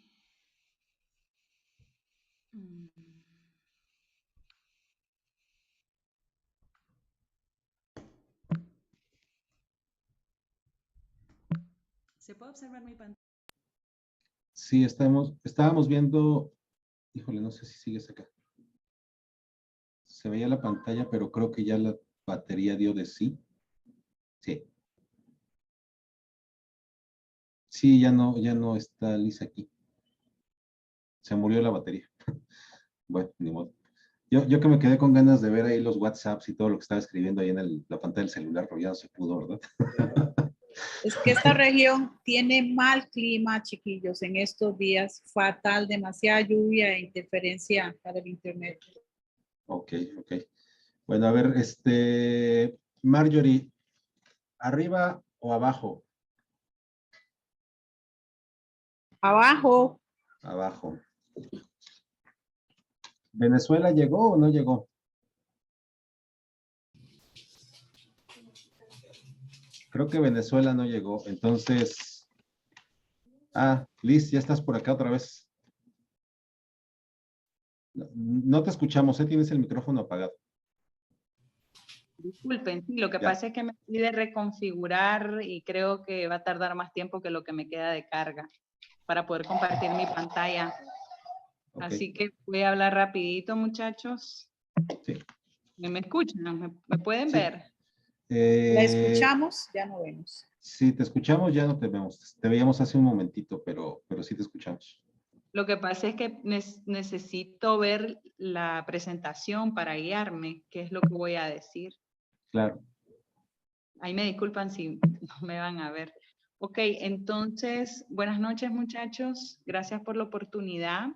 ¿Se puede observar mi pantalla? Sí, estábamos viendo, híjole, no sé si sigues acá. Se veía la pantalla, pero creo que ya la batería dio de sí. Sí. Sí, ya no está Lisa aquí. Se murió la batería. Bueno, ni modo. Yo que me quedé con ganas de ver ahí los WhatsApps y todo lo que estaba escribiendo ahí en la pantalla del celular, pero ya no se pudo, ¿verdad? Es que esta región tiene mal clima, chiquillos, en estos días, fatal, demasiada lluvia e interferencia para el internet. Ok. Bueno, a ver, Marjorie, ¿arriba o abajo? Abajo. Abajo. ¿Venezuela llegó o no llegó? Creo que Venezuela no llegó, entonces... Liz, ya estás por acá otra vez. No te escuchamos, tienes el micrófono apagado. Disculpen, sí, lo que pasa es que me pide reconfigurar y creo que va a tardar más tiempo que lo que me queda de carga para poder compartir mi pantalla. Okay. Así que voy a hablar rapidito, muchachos. Sí. ¿Me escuchan? ¿Me pueden ver? La escuchamos, ya no vemos. Sí, te escuchamos, ya no te vemos. Te veíamos hace un momentito, pero sí te escuchamos. Lo que pasa es que necesito ver la presentación para guiarme, qué es lo que voy a decir. Claro. Ahí me disculpan si no me van a ver. Ok, entonces, buenas noches, muchachos. Gracias por la oportunidad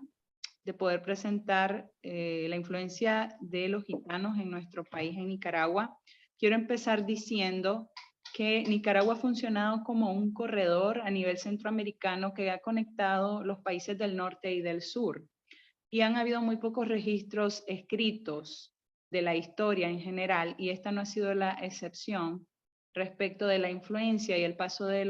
de poder presentar la influencia de los gitanos en nuestro país, en Nicaragua. Quiero empezar diciendo que Nicaragua ha funcionado como un corredor a nivel centroamericano que ha conectado los países del norte y del sur. Y han habido muy pocos registros escritos de la historia en general, y esta no ha sido la excepción respecto de la influencia y el paso de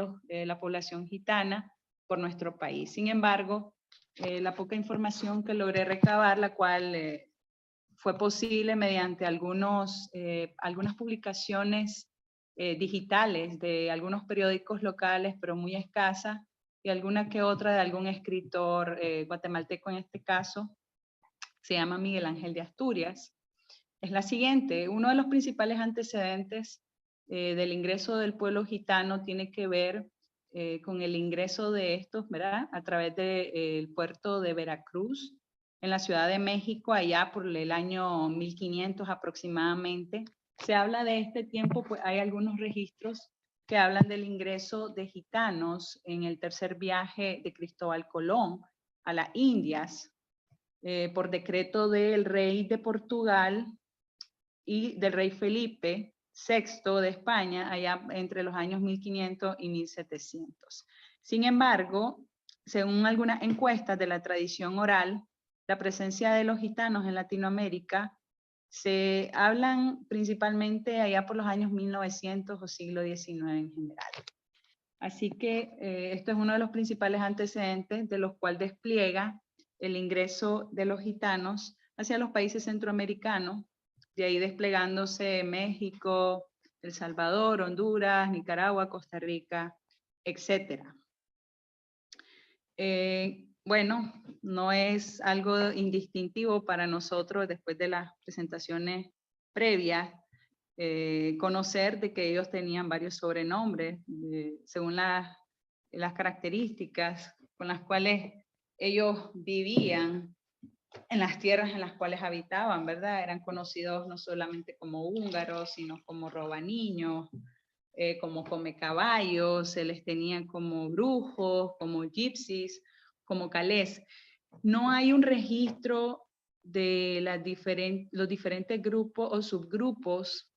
la población gitana por nuestro país. Sin embargo, la poca información que logré recabar, la cual fue posible mediante algunas publicaciones digitales de algunos periódicos locales, pero muy escasas, y alguna que otra de algún escritor guatemalteco en este caso, se llama Miguel Ángel de Asturias. Es la siguiente: uno de los principales antecedentes del ingreso del pueblo gitano tiene que ver con el ingreso de estos, ¿verdad?, a través del puerto de Veracruz, en la Ciudad de México, allá por el año 1500 aproximadamente. Se habla de este tiempo, pues hay algunos registros que hablan del ingreso de gitanos en el tercer viaje de Cristóbal Colón a las Indias, por decreto del rey de Portugal y del rey Felipe VI de España, allá entre los años 1500 y 1700. Sin embargo, según algunas encuestas de la tradición oral, la presencia de los gitanos en Latinoamérica se hablan principalmente allá por los años 1900 o siglo XIX en general. Así que esto es uno de los principales antecedentes de los cuales despliega el ingreso de los gitanos hacia los países centroamericanos, de ahí desplegándose México, El Salvador, Honduras, Nicaragua, Costa Rica, etc. Bueno, no es algo indistintivo para nosotros después de las presentaciones previas, conocer de que ellos tenían varios sobrenombres según las características con las cuales ellos vivían en las tierras en las cuales habitaban, ¿verdad? Eran conocidos no solamente como húngaros, sino como robaniños, como caballos, se les tenía como brujos, como gypsies, como calés. No hay un registro de los diferentes grupos o subgrupos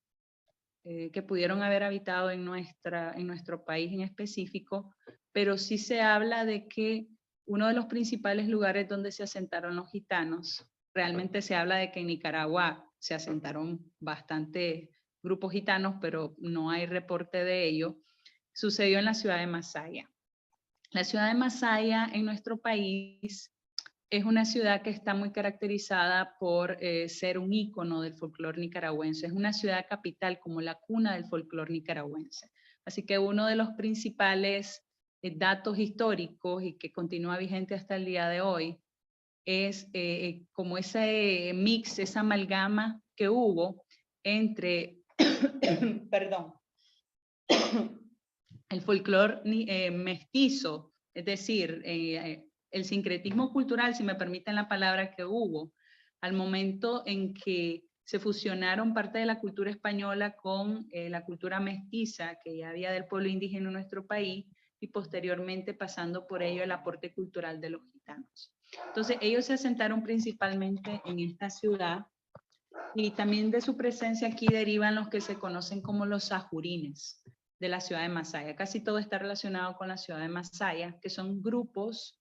que pudieron haber habitado en nuestro país en específico, pero sí se habla de que uno de los principales lugares donde se asentaron los gitanos, realmente se habla de que en Nicaragua se asentaron bastantes grupos gitanos, pero no hay reporte de ello, sucedió en la ciudad de Masaya. La ciudad de Masaya en nuestro país es una ciudad que está muy caracterizada por ser un ícono del folclore nicaragüense. Es una ciudad capital, como la cuna del folclore nicaragüense. Así que uno de los principales datos históricos y que continúa vigente hasta el día de hoy es como ese mix, esa amalgama que hubo entre perdón, el folclore mestizo, es decir, el sincretismo cultural, si me permiten la palabra, que hubo al momento en que se fusionaron parte de la cultura española con la cultura mestiza que ya había del pueblo indígena en nuestro país, y posteriormente pasando por ello el aporte cultural de los gitanos. Entonces ellos se asentaron principalmente en esta ciudad, y también de su presencia aquí derivan los que se conocen como los sajurines de la ciudad de Masaya. Casi todo está relacionado con la ciudad de Masaya, que son grupos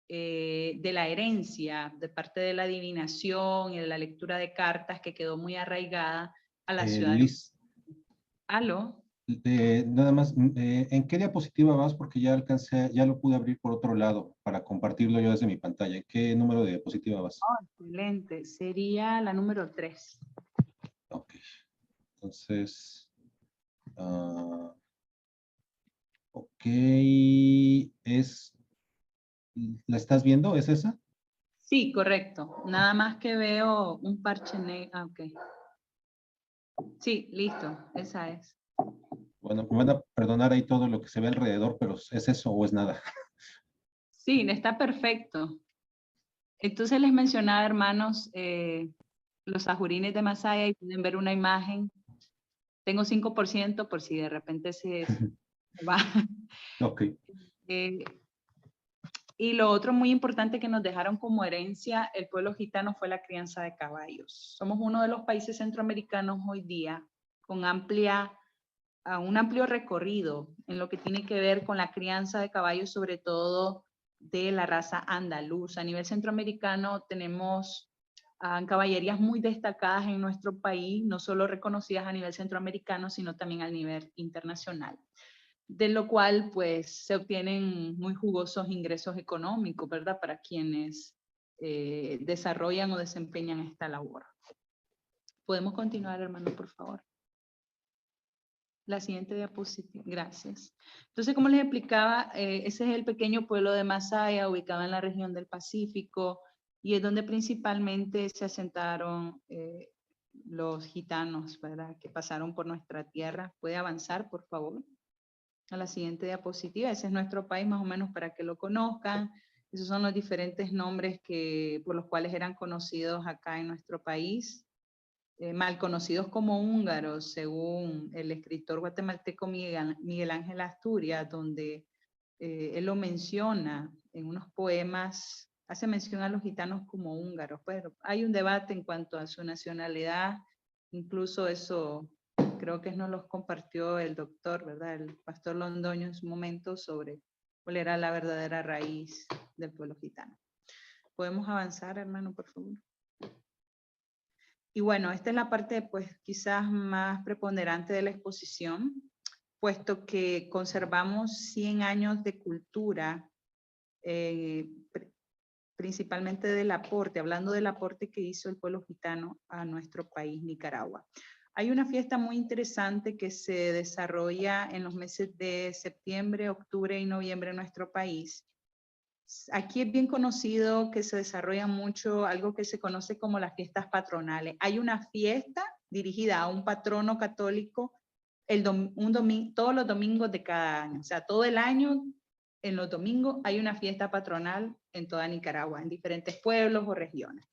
de la herencia, de parte de la adivinación y de la lectura de cartas, que quedó muy arraigada a la ciudad. Liz, ¿Aló? nada más, ¿en qué diapositiva vas? Porque ya alcancé, ya lo pude abrir por otro lado para compartirlo yo desde mi pantalla. ¿En qué número de diapositiva vas? Oh, excelente, sería la número 3. Ok, entonces, ok, ¿la estás viendo? ¿Es esa? Sí, correcto. Nada más que veo un parche negro. Ah, ok. Sí, listo, esa es. Bueno, me van a perdonar ahí todo lo que se ve alrededor, pero ¿es eso o es nada? Sí, está perfecto. Entonces les mencionaba, hermanos, los sajurines de Masaya, y pueden ver una imagen. Tengo 5% por si de repente se va. Ok. Y lo otro muy importante que nos dejaron como herencia el pueblo gitano fue la crianza de caballos. Somos uno de los países centroamericanos hoy día con un amplio recorrido en lo que tiene que ver con la crianza de caballos, sobre todo de la raza andaluz. A nivel centroamericano tenemos caballerías muy destacadas en nuestro país, no solo reconocidas a nivel centroamericano, sino también a nivel internacional, de lo cual pues se obtienen muy jugosos ingresos económicos, ¿verdad?, para quienes desarrollan o desempeñan esta labor. Podemos continuar, hermano, por favor. La siguiente diapositiva, gracias. Entonces, como les explicaba, ese es el pequeño pueblo de Masaya, ubicado en la región del Pacífico, y es donde principalmente se asentaron los gitanos, ¿verdad?, que pasaron por nuestra tierra. ¿Puede avanzar, por favor? A la siguiente diapositiva. Ese es nuestro país, más o menos, para que lo conozcan. Esos son los diferentes nombres por los cuales eran conocidos acá en nuestro país. Mal conocidos como húngaros, según el escritor guatemalteco Miguel Ángel Asturias, donde él lo menciona en unos poemas, hace mención a los gitanos como húngaros. Pero hay un debate en cuanto a su nacionalidad, incluso eso creo que nos los compartió el doctor, ¿verdad?, el pastor Londoño en su momento, sobre cuál era la verdadera raíz del pueblo gitano. ¿Podemos avanzar, hermano, por favor? Y bueno, esta es la parte, pues, quizás más preponderante de la exposición, puesto que conservamos 100 años de cultura, principalmente del aporte, hablando del aporte que hizo el pueblo gitano a nuestro país, Nicaragua. Hay una fiesta muy interesante que se desarrolla en los meses de septiembre, octubre y noviembre en nuestro país. Aquí es bien conocido que se desarrolla mucho algo que se conoce como las fiestas patronales. Hay una fiesta dirigida a un patrono católico todos los domingos de cada año. O sea, todo el año, en los domingos, hay una fiesta patronal en toda Nicaragua, en diferentes pueblos o regiones.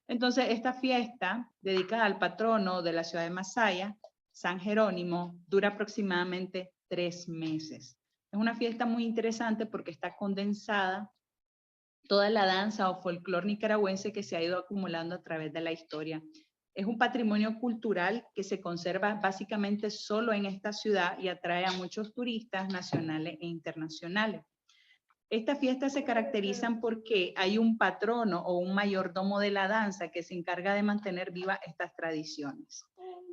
Entonces, esta fiesta, dedicada al patrono de la ciudad de Masaya, San Jerónimo, dura aproximadamente 3 meses. Es una fiesta muy interesante porque está condensada toda la danza o folclore nicaragüense que se ha ido acumulando a través de la historia. Es un patrimonio cultural que se conserva básicamente solo en esta ciudad y atrae a muchos turistas nacionales e internacionales. Estas fiestas se caracterizan porque hay un patrono o un mayordomo de la danza que se encarga de mantener vivas estas tradiciones.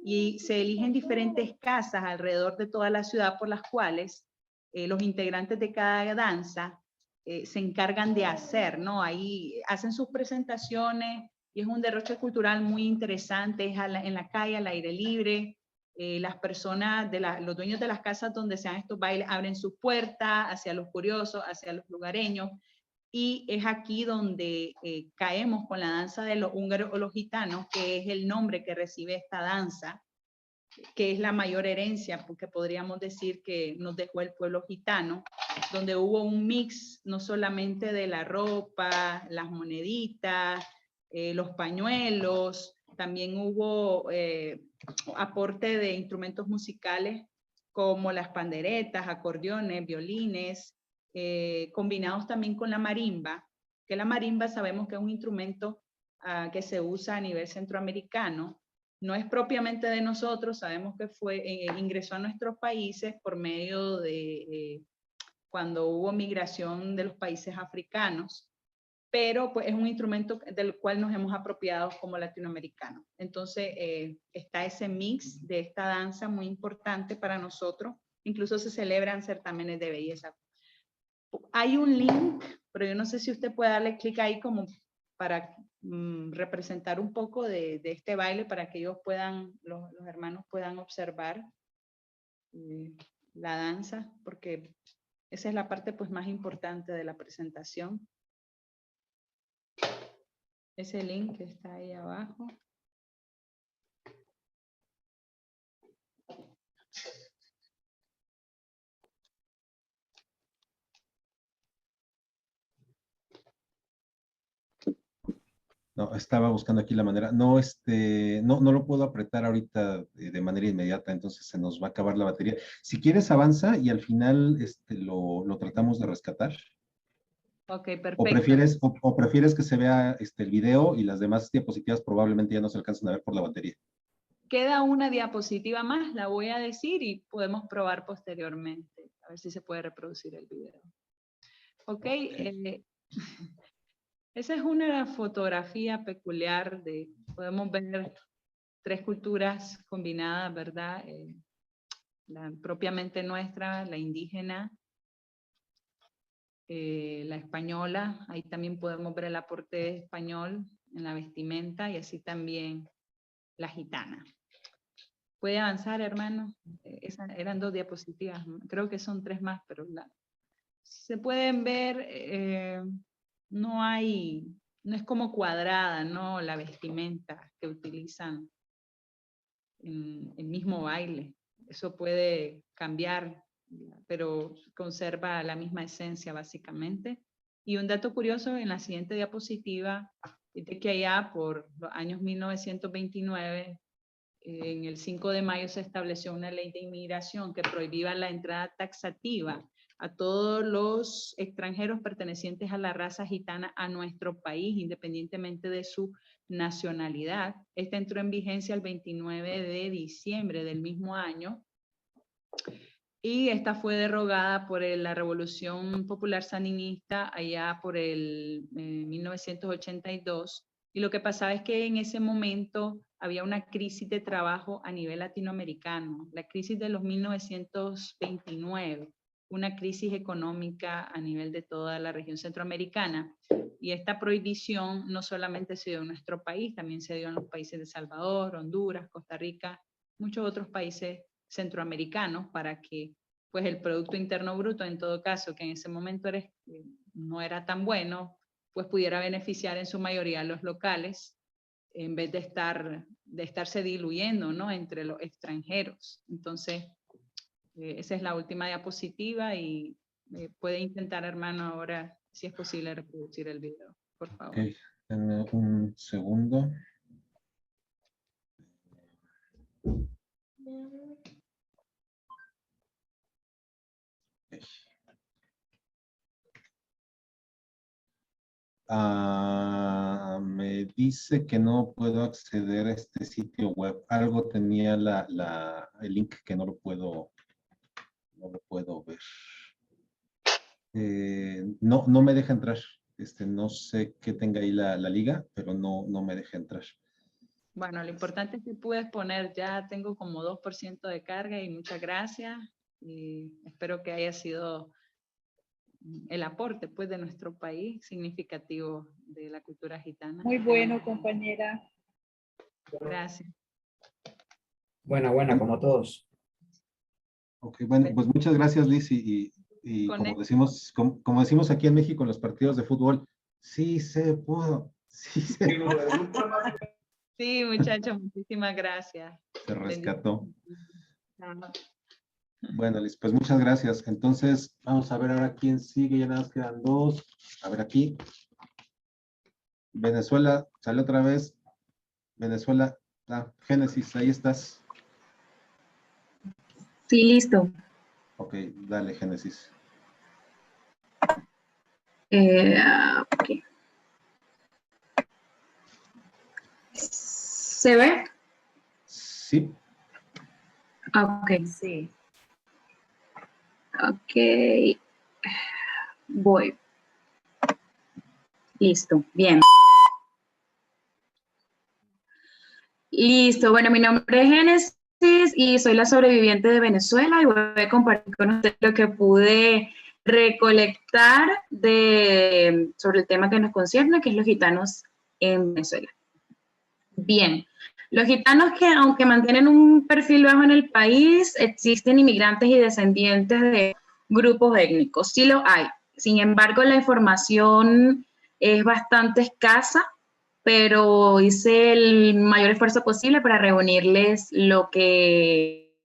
Y se eligen diferentes casas alrededor de toda la ciudad por las cuales los integrantes de cada danza se encargan de hacer, ¿no? Ahí hacen sus presentaciones y es un derroche cultural muy interesante, es en la calle, al aire libre. Las personas, los dueños de las casas donde se dan estos bailes abren sus puertas hacia los curiosos, hacia los lugareños, y es aquí donde caemos con la danza de los húngaros o los gitanos, que es el nombre que recibe esta danza, que es la mayor herencia, porque podríamos decir que nos dejó el pueblo gitano, donde hubo un mix no solamente de la ropa, las moneditas, los pañuelos, también hubo aporte de instrumentos musicales como las panderetas, acordeones, violines, combinados también con la marimba, que la marimba sabemos que es un instrumento que se usa a nivel centroamericano. No es propiamente de nosotros, sabemos que ingresó a nuestros países por medio de cuando hubo migración de los países africanos, pero pues es un instrumento del cual nos hemos apropiado como latinoamericanos. Entonces está ese mix de esta danza muy importante para nosotros, incluso se celebran certámenes de belleza. Hay un link, pero yo no sé si usted puede darle clic ahí como para representar un poco de este baile para que ellos puedan, los hermanos puedan observar la danza, porque esa es la parte pues más importante de la presentación. Ese link que está ahí abajo. No, estaba buscando aquí la manera. No, no lo puedo apretar ahorita de manera inmediata, entonces se nos va a acabar la batería. Si quieres, avanza y al final lo tratamos de rescatar. Ok, perfecto. O prefieres que se vea el video y las demás diapositivas probablemente ya no se alcancen a ver por la batería. Queda una diapositiva más, la voy a decir y podemos probar posteriormente, a ver si se puede reproducir el video. Ok, esa es una fotografía peculiar podemos ver 3 culturas combinadas, ¿verdad? La propiamente nuestra, la indígena, la española. Ahí también podemos ver el aporte español en la vestimenta y así también la gitana. ¿Puede avanzar, hermano? Eran 2 diapositivas, creo que son 3 más, pero se pueden ver, no es como cuadrada, ¿no? La vestimenta que utilizan en el mismo baile. Eso puede cambiar, pero conserva la misma esencia básicamente. Y un dato curioso en la siguiente diapositiva es de que allá por los años 1929, en el 5 de mayo se estableció una ley de inmigración que prohibía la entrada taxativa a todos los extranjeros pertenecientes a la raza gitana a nuestro país, independientemente de su nacionalidad. Esta entró en vigencia el 29 de diciembre del mismo año y esta fue derogada por la Revolución Popular Sandinista allá por el 1982. Y lo que pasaba es que en ese momento había una crisis de trabajo a nivel latinoamericano, la crisis de los 1929, una crisis económica a nivel de toda la región centroamericana. Y esta prohibición no solamente se dio en nuestro país, también se dio en los países de Salvador, Honduras, Costa Rica, muchos otros países centroamericanos, para que pues el Producto Interno Bruto, en todo caso, que en ese momento no era tan bueno, pues pudiera beneficiar en su mayoría a los locales, en vez de estarse diluyendo, ¿no?, entre los extranjeros. Entonces, esa es la última diapositiva y puede intentar, hermano, ahora, si es posible, reproducir el video, por favor. Ok, denme un segundo. Me dice que no puedo acceder a este sitio web. Algo tenía el link que no lo puedo ver. No me deja entrar. No sé qué tenga ahí la liga, pero no me deja entrar. Bueno, lo importante es que puedes poner, ya tengo como 2% de carga y muchas gracias. Y espero que haya sido el aporte pues de nuestro país significativo de la cultura gitana. Muy bueno, compañera. Gracias. Buena, como todos. Ok, bueno, pues muchas gracias, Liz, y como decimos aquí en México en los partidos de fútbol, sí se pudo, sí se pudo. Sí, muchachos, muchísimas gracias. Se rescató. Ajá. Bueno, Liz, pues muchas gracias. Entonces, vamos a ver ahora quién sigue. Ya nada más quedan 2. A ver aquí. Venezuela, sale otra vez. Venezuela, Génesis, ahí estás. Sí, listo. Ok, dale, Génesis. Okay. ¿Se ve? Sí. Ok. Sí. Ok. Voy. Listo. Bien. Listo. Bueno, mi nombre es Génesis y soy la sobreviviente de Venezuela y voy a compartir con ustedes lo que pude recolectar sobre el tema que nos concierne, que es los gitanos en Venezuela. Bien. Los gitanos que, aunque mantienen un perfil bajo en el país, existen inmigrantes y descendientes de grupos étnicos. Sí lo hay. Sin embargo, la información es bastante escasa, pero hice el mayor esfuerzo posible para reunirles lo que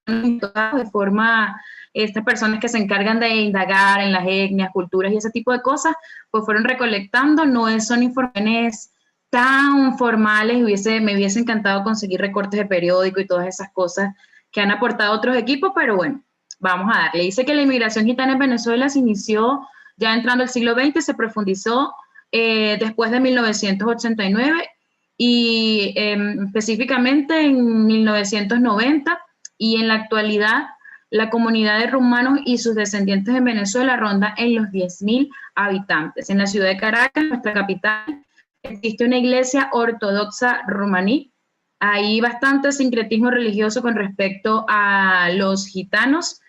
de forma estas personas que se encargan de indagar en las etnias, culturas y ese tipo de cosas, pues fueron recolectando. No son informaciones tan formales, me hubiese encantado conseguir recortes de periódico y todas esas cosas que han aportado otros equipos, pero bueno, vamos a darle. Dice que la inmigración gitana en Venezuela se inició ya entrando el siglo XX, se profundizó después de 1989 y específicamente en 1990, y en la actualidad la comunidad de rumanos y sus descendientes en Venezuela ronda en los 10.000 habitantes. En la ciudad de Caracas, nuestra capital, existe una iglesia ortodoxa rumaní. Hay bastante sincretismo religioso con respecto a los gitanos.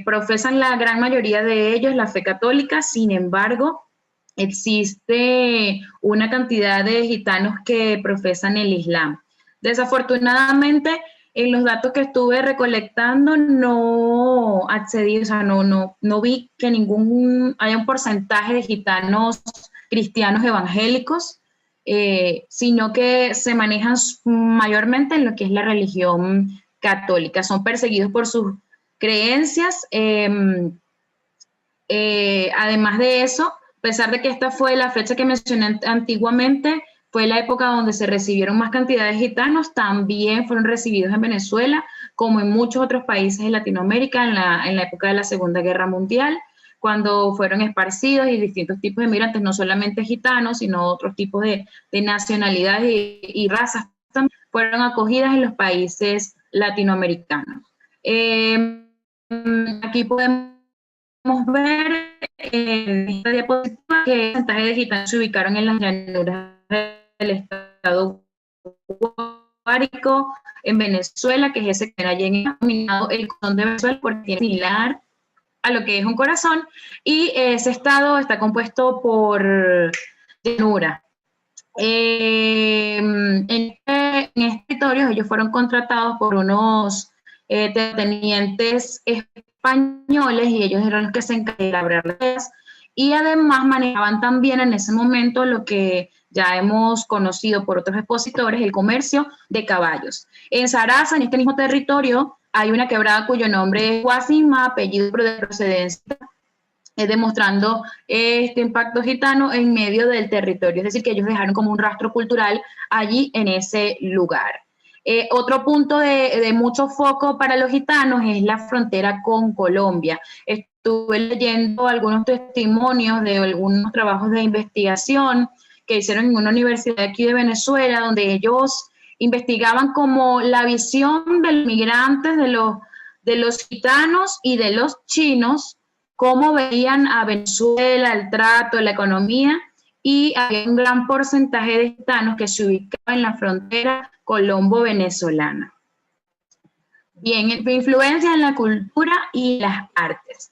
Profesan la gran mayoría de ellos la fe católica. Sin embargo, existe una cantidad de gitanos que profesan el Islam. Desafortunadamente, en los datos que estuve recolectando no accedí, o sea, no vi que haya un porcentaje de gitanos cristianos evangélicos, sino que se manejan mayormente en lo que es la religión católica. Son perseguidos por sus creencias. Además de eso, a pesar de que esta fue la fecha que mencioné antiguamente, fue la época donde se recibieron más cantidades de gitanos, también fueron recibidos en Venezuela, como en muchos otros países de Latinoamérica en la época de la Segunda Guerra Mundial, cuando fueron esparcidos y distintos tipos de migrantes, no solamente gitanos, sino otros tipos de nacionalidades y razas también, fueron acogidas en los países latinoamericanos. Aquí podemos ver en esta diapositiva que el porcentaje de gitanos se ubicaron en las llanuras del estado Guárico, en Venezuela, que es ese que era denominado el corazón de Venezuela, porque tiene similar a lo que es un corazón, y ese estado está compuesto por llanura. En este territorio ellos fueron contratados por unos terratenientes españoles y ellos eran los que se encargaban de labrarlas, y además manejaban también en ese momento lo que ya hemos conocido por otros expositores, el comercio de caballos. En Saraza, en este mismo territorio, hay una quebrada cuyo nombre es Guasima, apellido de procedencia, demostrando este impacto gitano en medio del territorio, es decir, que ellos dejaron como un rastro cultural allí en ese lugar. Otro punto de mucho foco para los gitanos es la frontera con Colombia. Estuve leyendo algunos testimonios de algunos trabajos de investigación que hicieron en una universidad aquí de Venezuela, donde ellos investigaban como la visión de los migrantes, de los gitanos y de los chinos, cómo veían a Venezuela, el trato, la economía, y había un gran porcentaje de gitanos que se ubicaban en la frontera colombo-venezolana. Bien, influencia en la cultura y las artes.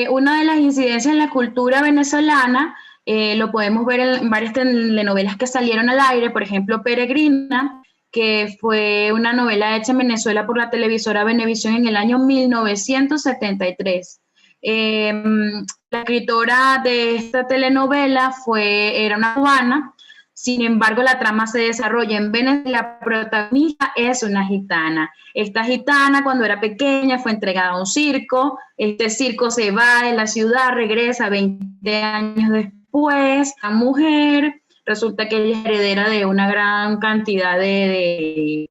Una de las incidencias en la cultura venezolana lo podemos ver en varias telenovelas que salieron al aire, por ejemplo, Peregrina, que fue una novela hecha en Venezuela por la televisora Venevisión en el año 1973. La escritora de esta telenovela era una cubana, sin embargo la trama se desarrolla en Venezuela, la protagonista es una gitana. Esta gitana cuando era pequeña fue entregada a un circo, este circo se va de la ciudad, regresa 20 años después, la mujer resulta que ella es heredera de una gran cantidad de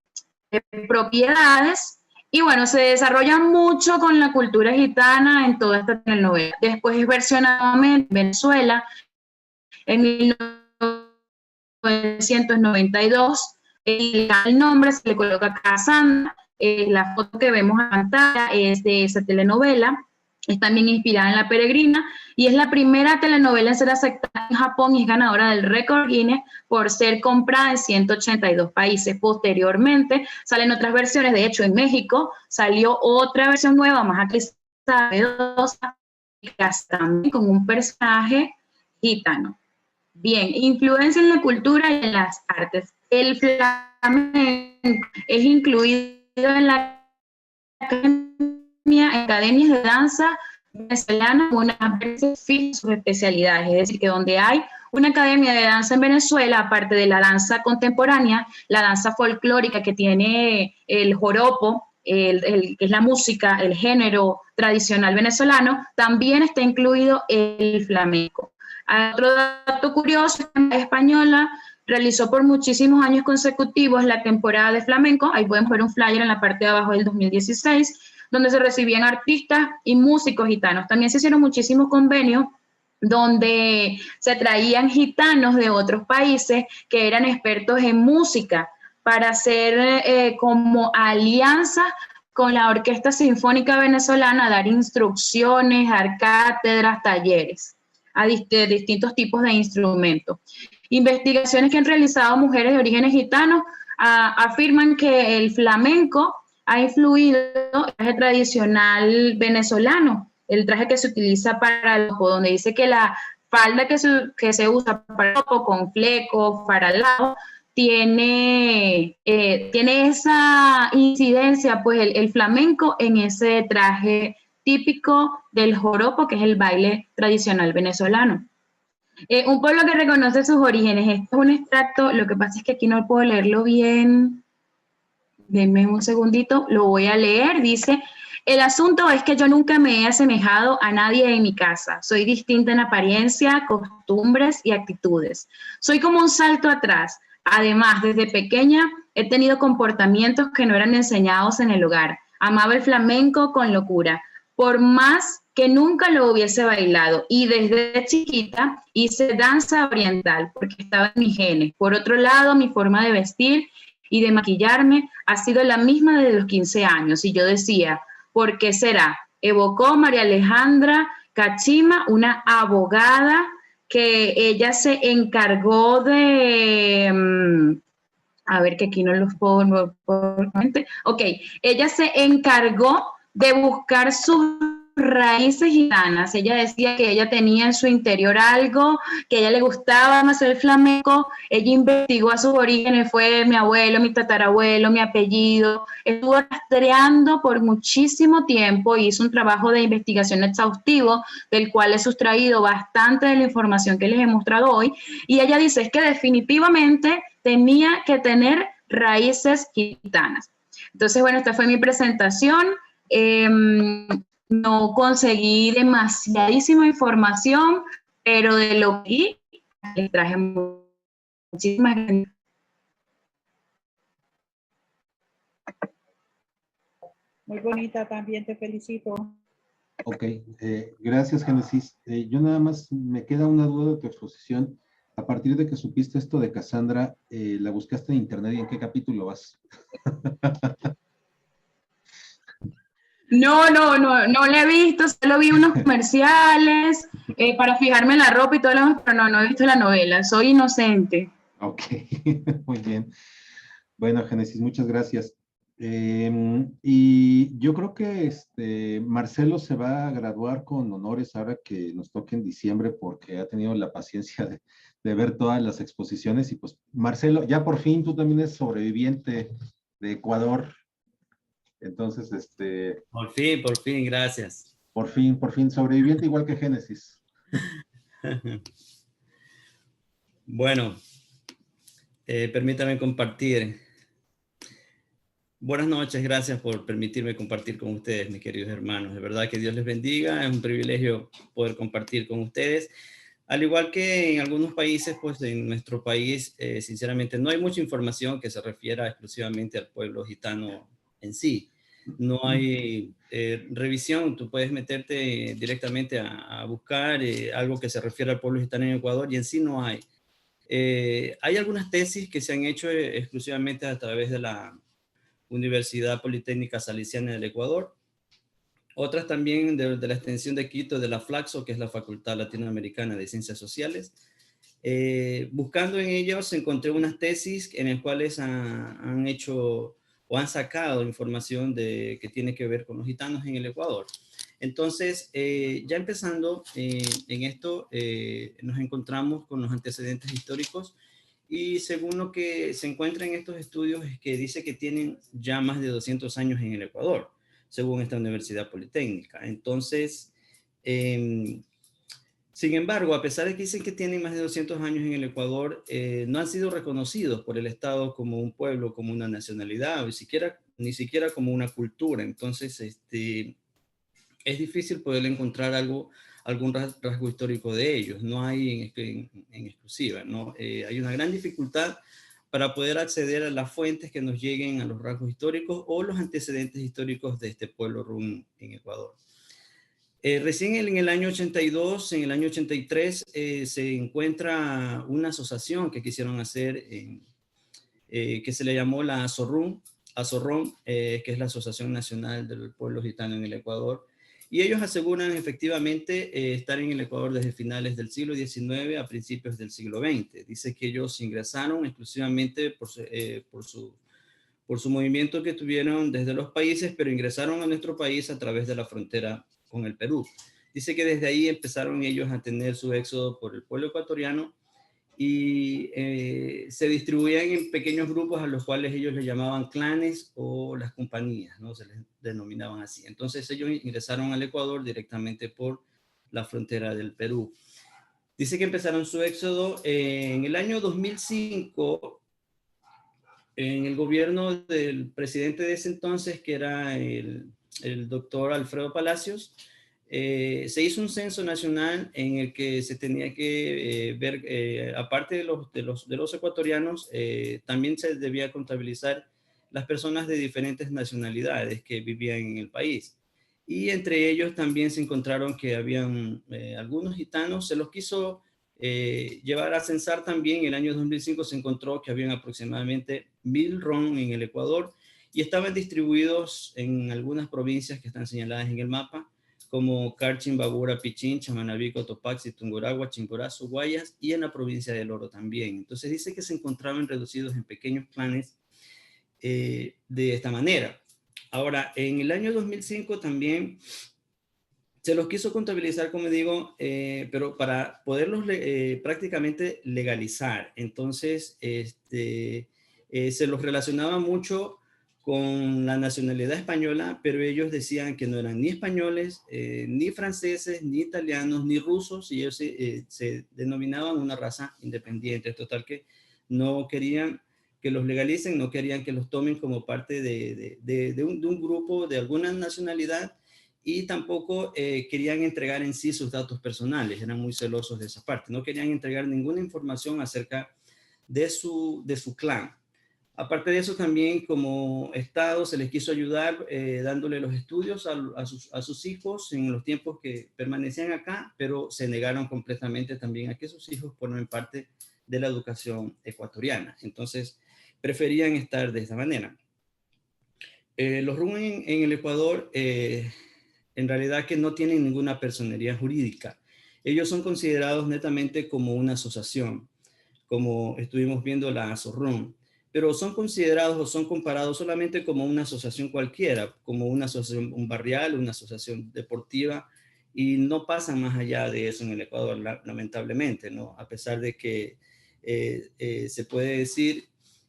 propiedades. Y bueno, se desarrolla mucho con la cultura gitana en toda esta telenovela. Después es versionada en Venezuela en 1992. El nombre se le coloca Cassandra. La foto que vemos en pantalla es de esa telenovela. Es también inspirada en La Peregrina y es la primera telenovela en ser aceptada en Japón y es ganadora del récord Guinness por ser comprada en 182 países. Posteriormente salen otras versiones, de hecho en México salió otra versión nueva, más actualizada, también con un personaje gitano. Bien, influencia en la cultura y en las artes. El flamenco es incluido en la academias de danza venezolana, unas veces fijas sus especialidades, es decir, que donde hay una academia de danza en Venezuela, aparte de la danza contemporánea, la danza folclórica que tiene el joropo, que es la música, el género tradicional venezolano, también está incluido el flamenco. Otro dato curioso, la española realizó por muchísimos años consecutivos la temporada de flamenco, ahí podemos ver un flyer en la parte de abajo del 2016, donde se recibían artistas y músicos gitanos. También se hicieron muchísimos convenios donde se traían gitanos de otros países que eran expertos en música para hacer como alianza con la Orquesta Sinfónica Venezolana, dar instrucciones, dar cátedras, talleres a distintos tipos de instrumentos. Investigaciones que han realizado mujeres de orígenes gitanos afirman que el flamenco ha influido en el traje tradicional venezolano, el traje que se utiliza para el ojo, donde dice que la falda que se usa para con fleco, faralado, tiene esa incidencia, pues el flamenco en ese traje típico del joropo, que es el baile tradicional venezolano. Un pueblo que reconoce sus orígenes. Esto es un extracto, lo que pasa es que aquí no puedo leerlo bien. Denme un segundito, lo voy a leer. Dice: el asunto es que yo nunca me he asemejado a nadie en mi casa. Soy distinta en apariencia, costumbres y actitudes. Soy como un salto atrás. Además, desde pequeña he tenido comportamientos que no eran enseñados en el hogar. Amaba el flamenco con locura, por más que nunca lo hubiese bailado. Y desde chiquita hice danza oriental, porque estaba en mis genes. Por otro lado, mi forma de vestir y de maquillarme ha sido la misma desde los 15 años. Y yo decía, ¿por qué será? Evocó María Alejandra Cachima, una abogada que ella se encargó de... a ver, que aquí no los puedo... Ok, ella se encargó de buscar sus raíces gitanas. Ella decía que ella tenía en su interior algo, que a ella le gustaba más el flamenco. Ella investigó a sus orígenes, fue mi abuelo, mi tatarabuelo, mi apellido. Estuvo rastreando por muchísimo tiempo, hizo un trabajo de investigación exhaustivo, del cual he sustraído bastante de la información que les he mostrado hoy. Y ella dice es que definitivamente tenía que tener raíces gitanas. Entonces, bueno, esta fue mi presentación. No conseguí demasiadísima información, pero de lo que les traje muchísimas gracias. Muy bonita también, te felicito. Ok, gracias, Génesis. Yo nada más me queda una duda de tu exposición. A partir de que supiste esto de Cassandra, ¿la buscaste en internet y en qué capítulo vas? No la he visto, solo vi unos comerciales para fijarme en la ropa y todo lo demás, pero no he visto la novela, soy inocente. Ok, muy bien. Bueno, Génesis, muchas gracias. Y yo creo que Marcelo se va a graduar con honores ahora que nos toque en diciembre porque ha tenido la paciencia de ver todas las exposiciones y pues Marcelo, ya por fin tú también eres sobreviviente de Ecuador. Entonces, Por fin, gracias. Por fin, sobreviviente igual que Génesis. Bueno, permítame compartir. Buenas noches, gracias por permitirme compartir con ustedes, mis queridos hermanos. De verdad que Dios les bendiga, es un privilegio poder compartir con ustedes. Al igual que en algunos países, pues en nuestro país, sinceramente, no hay mucha información que se refiera exclusivamente al pueblo gitano en sí. No hay revisión, tú puedes meterte directamente a buscar algo que se refiera al pueblo gitano en Ecuador y en sí no hay. Hay algunas tesis que se han hecho exclusivamente a través de la Universidad Politécnica Salesiana del Ecuador, otras también de la extensión de Quito, de la FLACSO, que es la Facultad Latinoamericana de Ciencias Sociales. Buscando en ellos encontré unas tesis en las cuales han hecho o han sacado información que tiene que ver con los gitanos en el Ecuador. Entonces, ya empezando en esto, nos encontramos con los antecedentes históricos y según lo que se encuentra en estos estudios es que dice que tienen ya más de 200 años en el Ecuador, según esta Universidad Politécnica. Entonces, sin embargo, a pesar de que dicen que tienen más de 200 años en el Ecuador, no han sido reconocidos por el Estado como un pueblo, como una nacionalidad, ni siquiera como una cultura. Entonces, es difícil poder encontrar algún rasgo histórico de ellos. No hay en exclusiva, ¿no? Hay una gran dificultad para poder acceder a las fuentes que nos lleguen a los rasgos históricos o los antecedentes históricos de este pueblo rum en Ecuador. Recién en el año 82, en el año 83, se encuentra una asociación que quisieron hacer, que se le llamó la ASORRUM, que es la Asociación Nacional del Pueblo Gitano en el Ecuador, y ellos aseguran efectivamente estar en el Ecuador desde finales del siglo XIX a principios del siglo XX. Dice que ellos ingresaron exclusivamente por su movimiento que tuvieron desde los países, pero ingresaron a nuestro país a través de la frontera con el Perú. Dice que desde ahí empezaron ellos a tener su éxodo por el pueblo ecuatoriano y se distribuían en pequeños grupos a los cuales ellos les llamaban clanes o las compañías, ¿no? Se les denominaban así. Entonces ellos ingresaron al Ecuador directamente por la frontera del Perú. Dice que empezaron su éxodo en el año 2005, en el gobierno del presidente de ese entonces, que era el doctor Alfredo Palacios. Se hizo un censo nacional en el que se tenía que ver, aparte de los ecuatorianos, también se debía contabilizar las personas de diferentes nacionalidades que vivían en el país. Y entre ellos también se encontraron que habían algunos gitanos. Se los quiso llevar a censar también. En el año 2005 se encontró que habían aproximadamente 1000 ron en el Ecuador y estaban distribuidos en algunas provincias que están señaladas en el mapa, como Carchi, Babura, Pichincha, Manabí, Cotopaxi, Tungurahua, Chimborazo, Guayas, y en la provincia del Oro también. Entonces dice que se encontraban reducidos en pequeños clanes de esta manera. Ahora, en el año 2005 también se los quiso contabilizar, como digo, pero para poderlos prácticamente legalizar. Entonces, se los relacionaba mucho con la nacionalidad española, pero ellos decían que no eran ni españoles, ni franceses, ni italianos, ni rusos, y ellos se denominaban una raza independiente. Total que no querían que los legalicen, no querían que los tomen como parte de un grupo de alguna nacionalidad, y tampoco querían entregar en sí sus datos personales, eran muy celosos de esa parte, no querían entregar ninguna información acerca de su clan. Aparte de eso, también como Estado se les quiso ayudar dándole los estudios a sus hijos en los tiempos que permanecían acá, pero se negaron completamente también a que sus hijos formen parte de la educación ecuatoriana. Entonces, preferían estar de esa manera. Los RUN en el Ecuador, en realidad que no tienen ninguna personería jurídica. Ellos son considerados netamente como una asociación, como estuvimos viendo la ASORRUN, pero son considerados o son comparados solamente como una asociación cualquiera, como una asociación barrial, una asociación deportiva, y no pasan más allá de eso en el Ecuador, lamentablemente, ¿no? A pesar de que se puede decir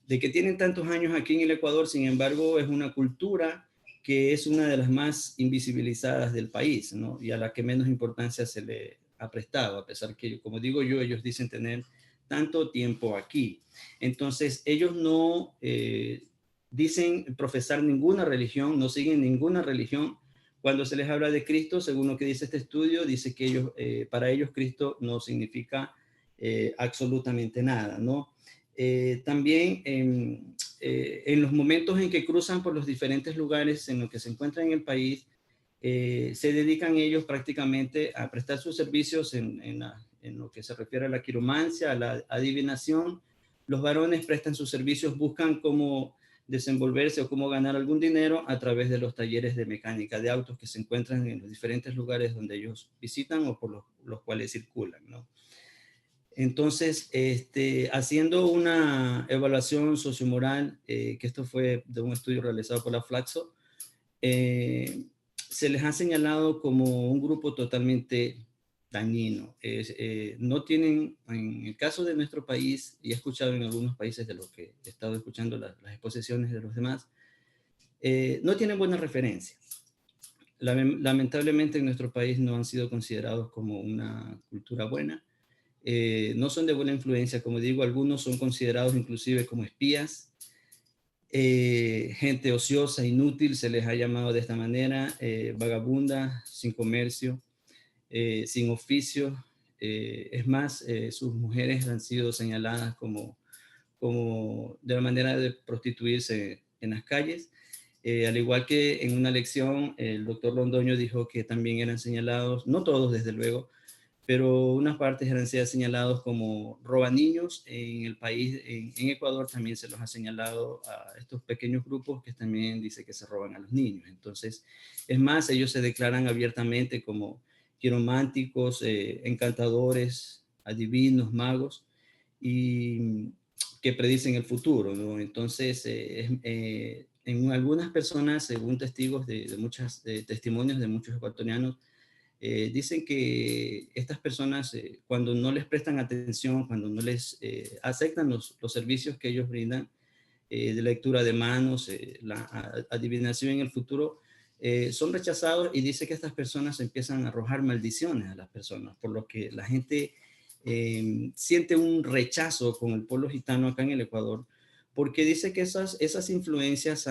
de que tienen tantos años aquí en el Ecuador, sin embargo, es una cultura que es una de las más invisibilizadas del país, ¿no? Y a la que menos importancia se le ha prestado, a pesar que, como digo yo, ellos dicen tener tanto tiempo aquí. Entonces, ellos no dicen profesar ninguna religión, no siguen ninguna religión. Cuando se les habla de Cristo, según lo que dice este estudio, dice que ellos, para ellos Cristo no significa absolutamente nada, ¿no? También en los momentos en que cruzan por los diferentes lugares en los que se encuentran en el país, se dedican ellos prácticamente a prestar sus servicios en lo que se refiere a la quiromancia, a la adivinación. Los varones prestan sus servicios, buscan cómo desenvolverse o cómo ganar algún dinero a través de los talleres de mecánica de autos que se encuentran en los diferentes lugares donde ellos visitan o por los cuales circulan, ¿no? Entonces, haciendo una evaluación sociomoral, que esto fue de un estudio realizado por la Flaxo, se les ha señalado como un grupo totalmente dañino. No tienen, en el caso de nuestro país, y he escuchado en algunos países de lo que he estado escuchando las exposiciones de los demás, no tienen buenas referencias. Lamentablemente en nuestro país no han sido considerados como una cultura buena. No son de buena influencia, como digo, algunos son considerados inclusive como espías, gente ociosa, inútil, se les ha llamado de esta manera, vagabunda, sin comercio, sin oficio. Es más, sus mujeres han sido señaladas como de la manera de prostituirse en las calles. Al igual que en una lección, el doctor Londoño dijo que también eran señalados, no todos desde luego, pero unas partes eran señalados como robaniños. En el país, en Ecuador, también se los ha señalado a estos pequeños grupos que también dice que se roban a los niños. Entonces, es más, ellos se declaran abiertamente como quirománticos, encantadores, adivinos, magos, y que predicen el futuro, ¿no? Entonces, en algunas personas, según testigos de muchos testimonios de muchos ecuatorianos, dicen que estas personas, cuando no les prestan atención, cuando no les aceptan los servicios que ellos brindan, de lectura de manos, la adivinación en el futuro, son rechazados, y dice que estas personas empiezan a arrojar maldiciones a las personas, por lo que la gente siente un rechazo con el pueblo gitano acá en el Ecuador, porque dice que esas influencias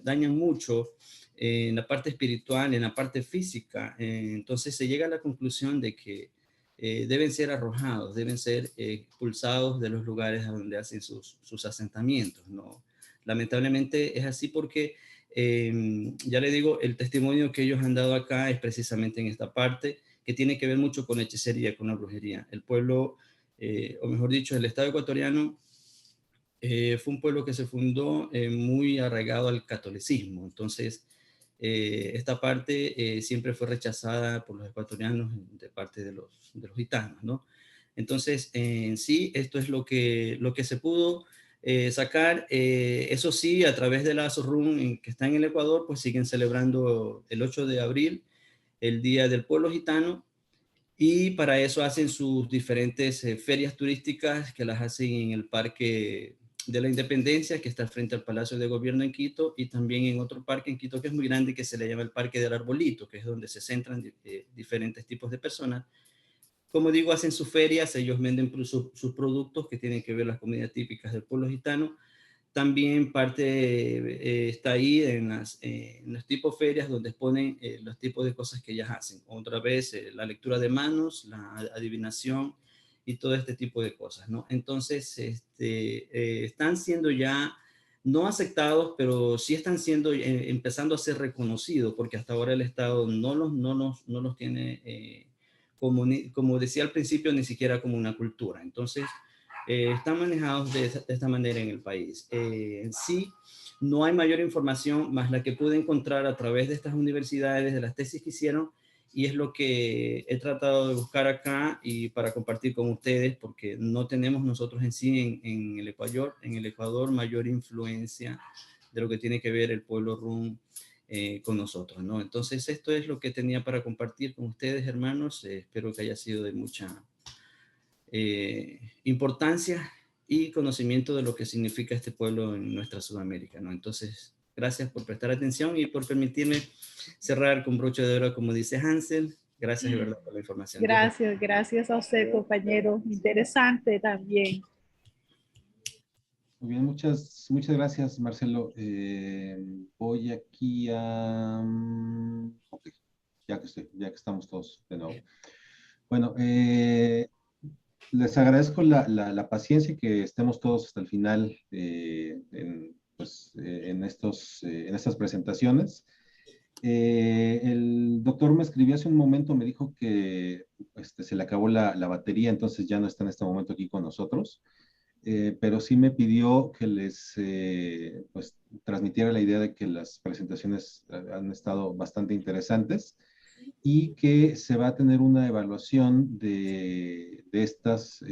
dañan mucho en la parte espiritual, en la parte física. Entonces se llega a la conclusión de que deben ser arrojados, deben ser expulsados de los lugares a donde hacen sus asentamientos, ¿no? Lamentablemente es así porque, ya le digo, el testimonio que ellos han dado acá es precisamente en esta parte, que tiene que ver mucho con la hechicería, con la brujería. El pueblo, o mejor dicho, el Estado ecuatoriano, fue un pueblo que se fundó muy arraigado al catolicismo. Entonces, esta parte siempre fue rechazada por los ecuatorianos de parte de los gitanos, ¿no? Entonces, en sí, esto es lo que se pudo sacar. Eso sí, a través de la Azurrum, que está en el Ecuador, pues siguen celebrando el 8 de abril, el Día del Pueblo Gitano, y para eso hacen sus diferentes ferias turísticas, que las hacen en el Parque de la Independencia, que está frente al Palacio de Gobierno en Quito, y también en otro parque en Quito que es muy grande, que se le llama el Parque del Arbolito, que es donde se centran diferentes tipos de personas. Como digo, hacen sus ferias, ellos venden sus productos que tienen que ver las comidas típicas del pueblo gitano. También parte está ahí en los tipos ferias, donde exponen los tipos de cosas que ellas hacen. Otra vez, la lectura de manos, la adivinación y todo este tipo de cosas, ¿no? Entonces, están siendo ya no aceptados, pero sí están siendo, empezando a ser reconocidos, porque hasta ahora el Estado no los tiene, como decía al principio, ni siquiera como una cultura. Entonces, están manejados de esta manera en el país. Sí, no hay mayor información más la que pude encontrar a través de estas universidades, de las tesis que hicieron, y es lo que he tratado de buscar acá y para compartir con ustedes, porque no tenemos nosotros en sí en el Ecuador mayor influencia de lo que tiene que ver el pueblo rum con nosotros, ¿no? Entonces esto es lo que tenía para compartir con ustedes, hermanos. Espero que haya sido de mucha importancia y conocimiento de lo que significa este pueblo en nuestra Sudamérica, ¿no? Entonces, gracias por prestar atención y por permitirme cerrar con broche de oro, como dice Hansel. Gracias de verdad por la información. Gracias a usted, compañero. Interesante también. Muy bien, muchas gracias, Marcelo. Voy aquí a... Ok, ya que estamos todos de nuevo. Bueno, les agradezco la paciencia y que estemos todos hasta el final en estas presentaciones. El doctor me escribió hace un momento, me dijo que se le acabó la batería, entonces ya no está en este momento aquí con nosotros, pero sí me pidió que les transmitiera la idea de que las presentaciones han estado bastante interesantes y que se va a tener una evaluación de estas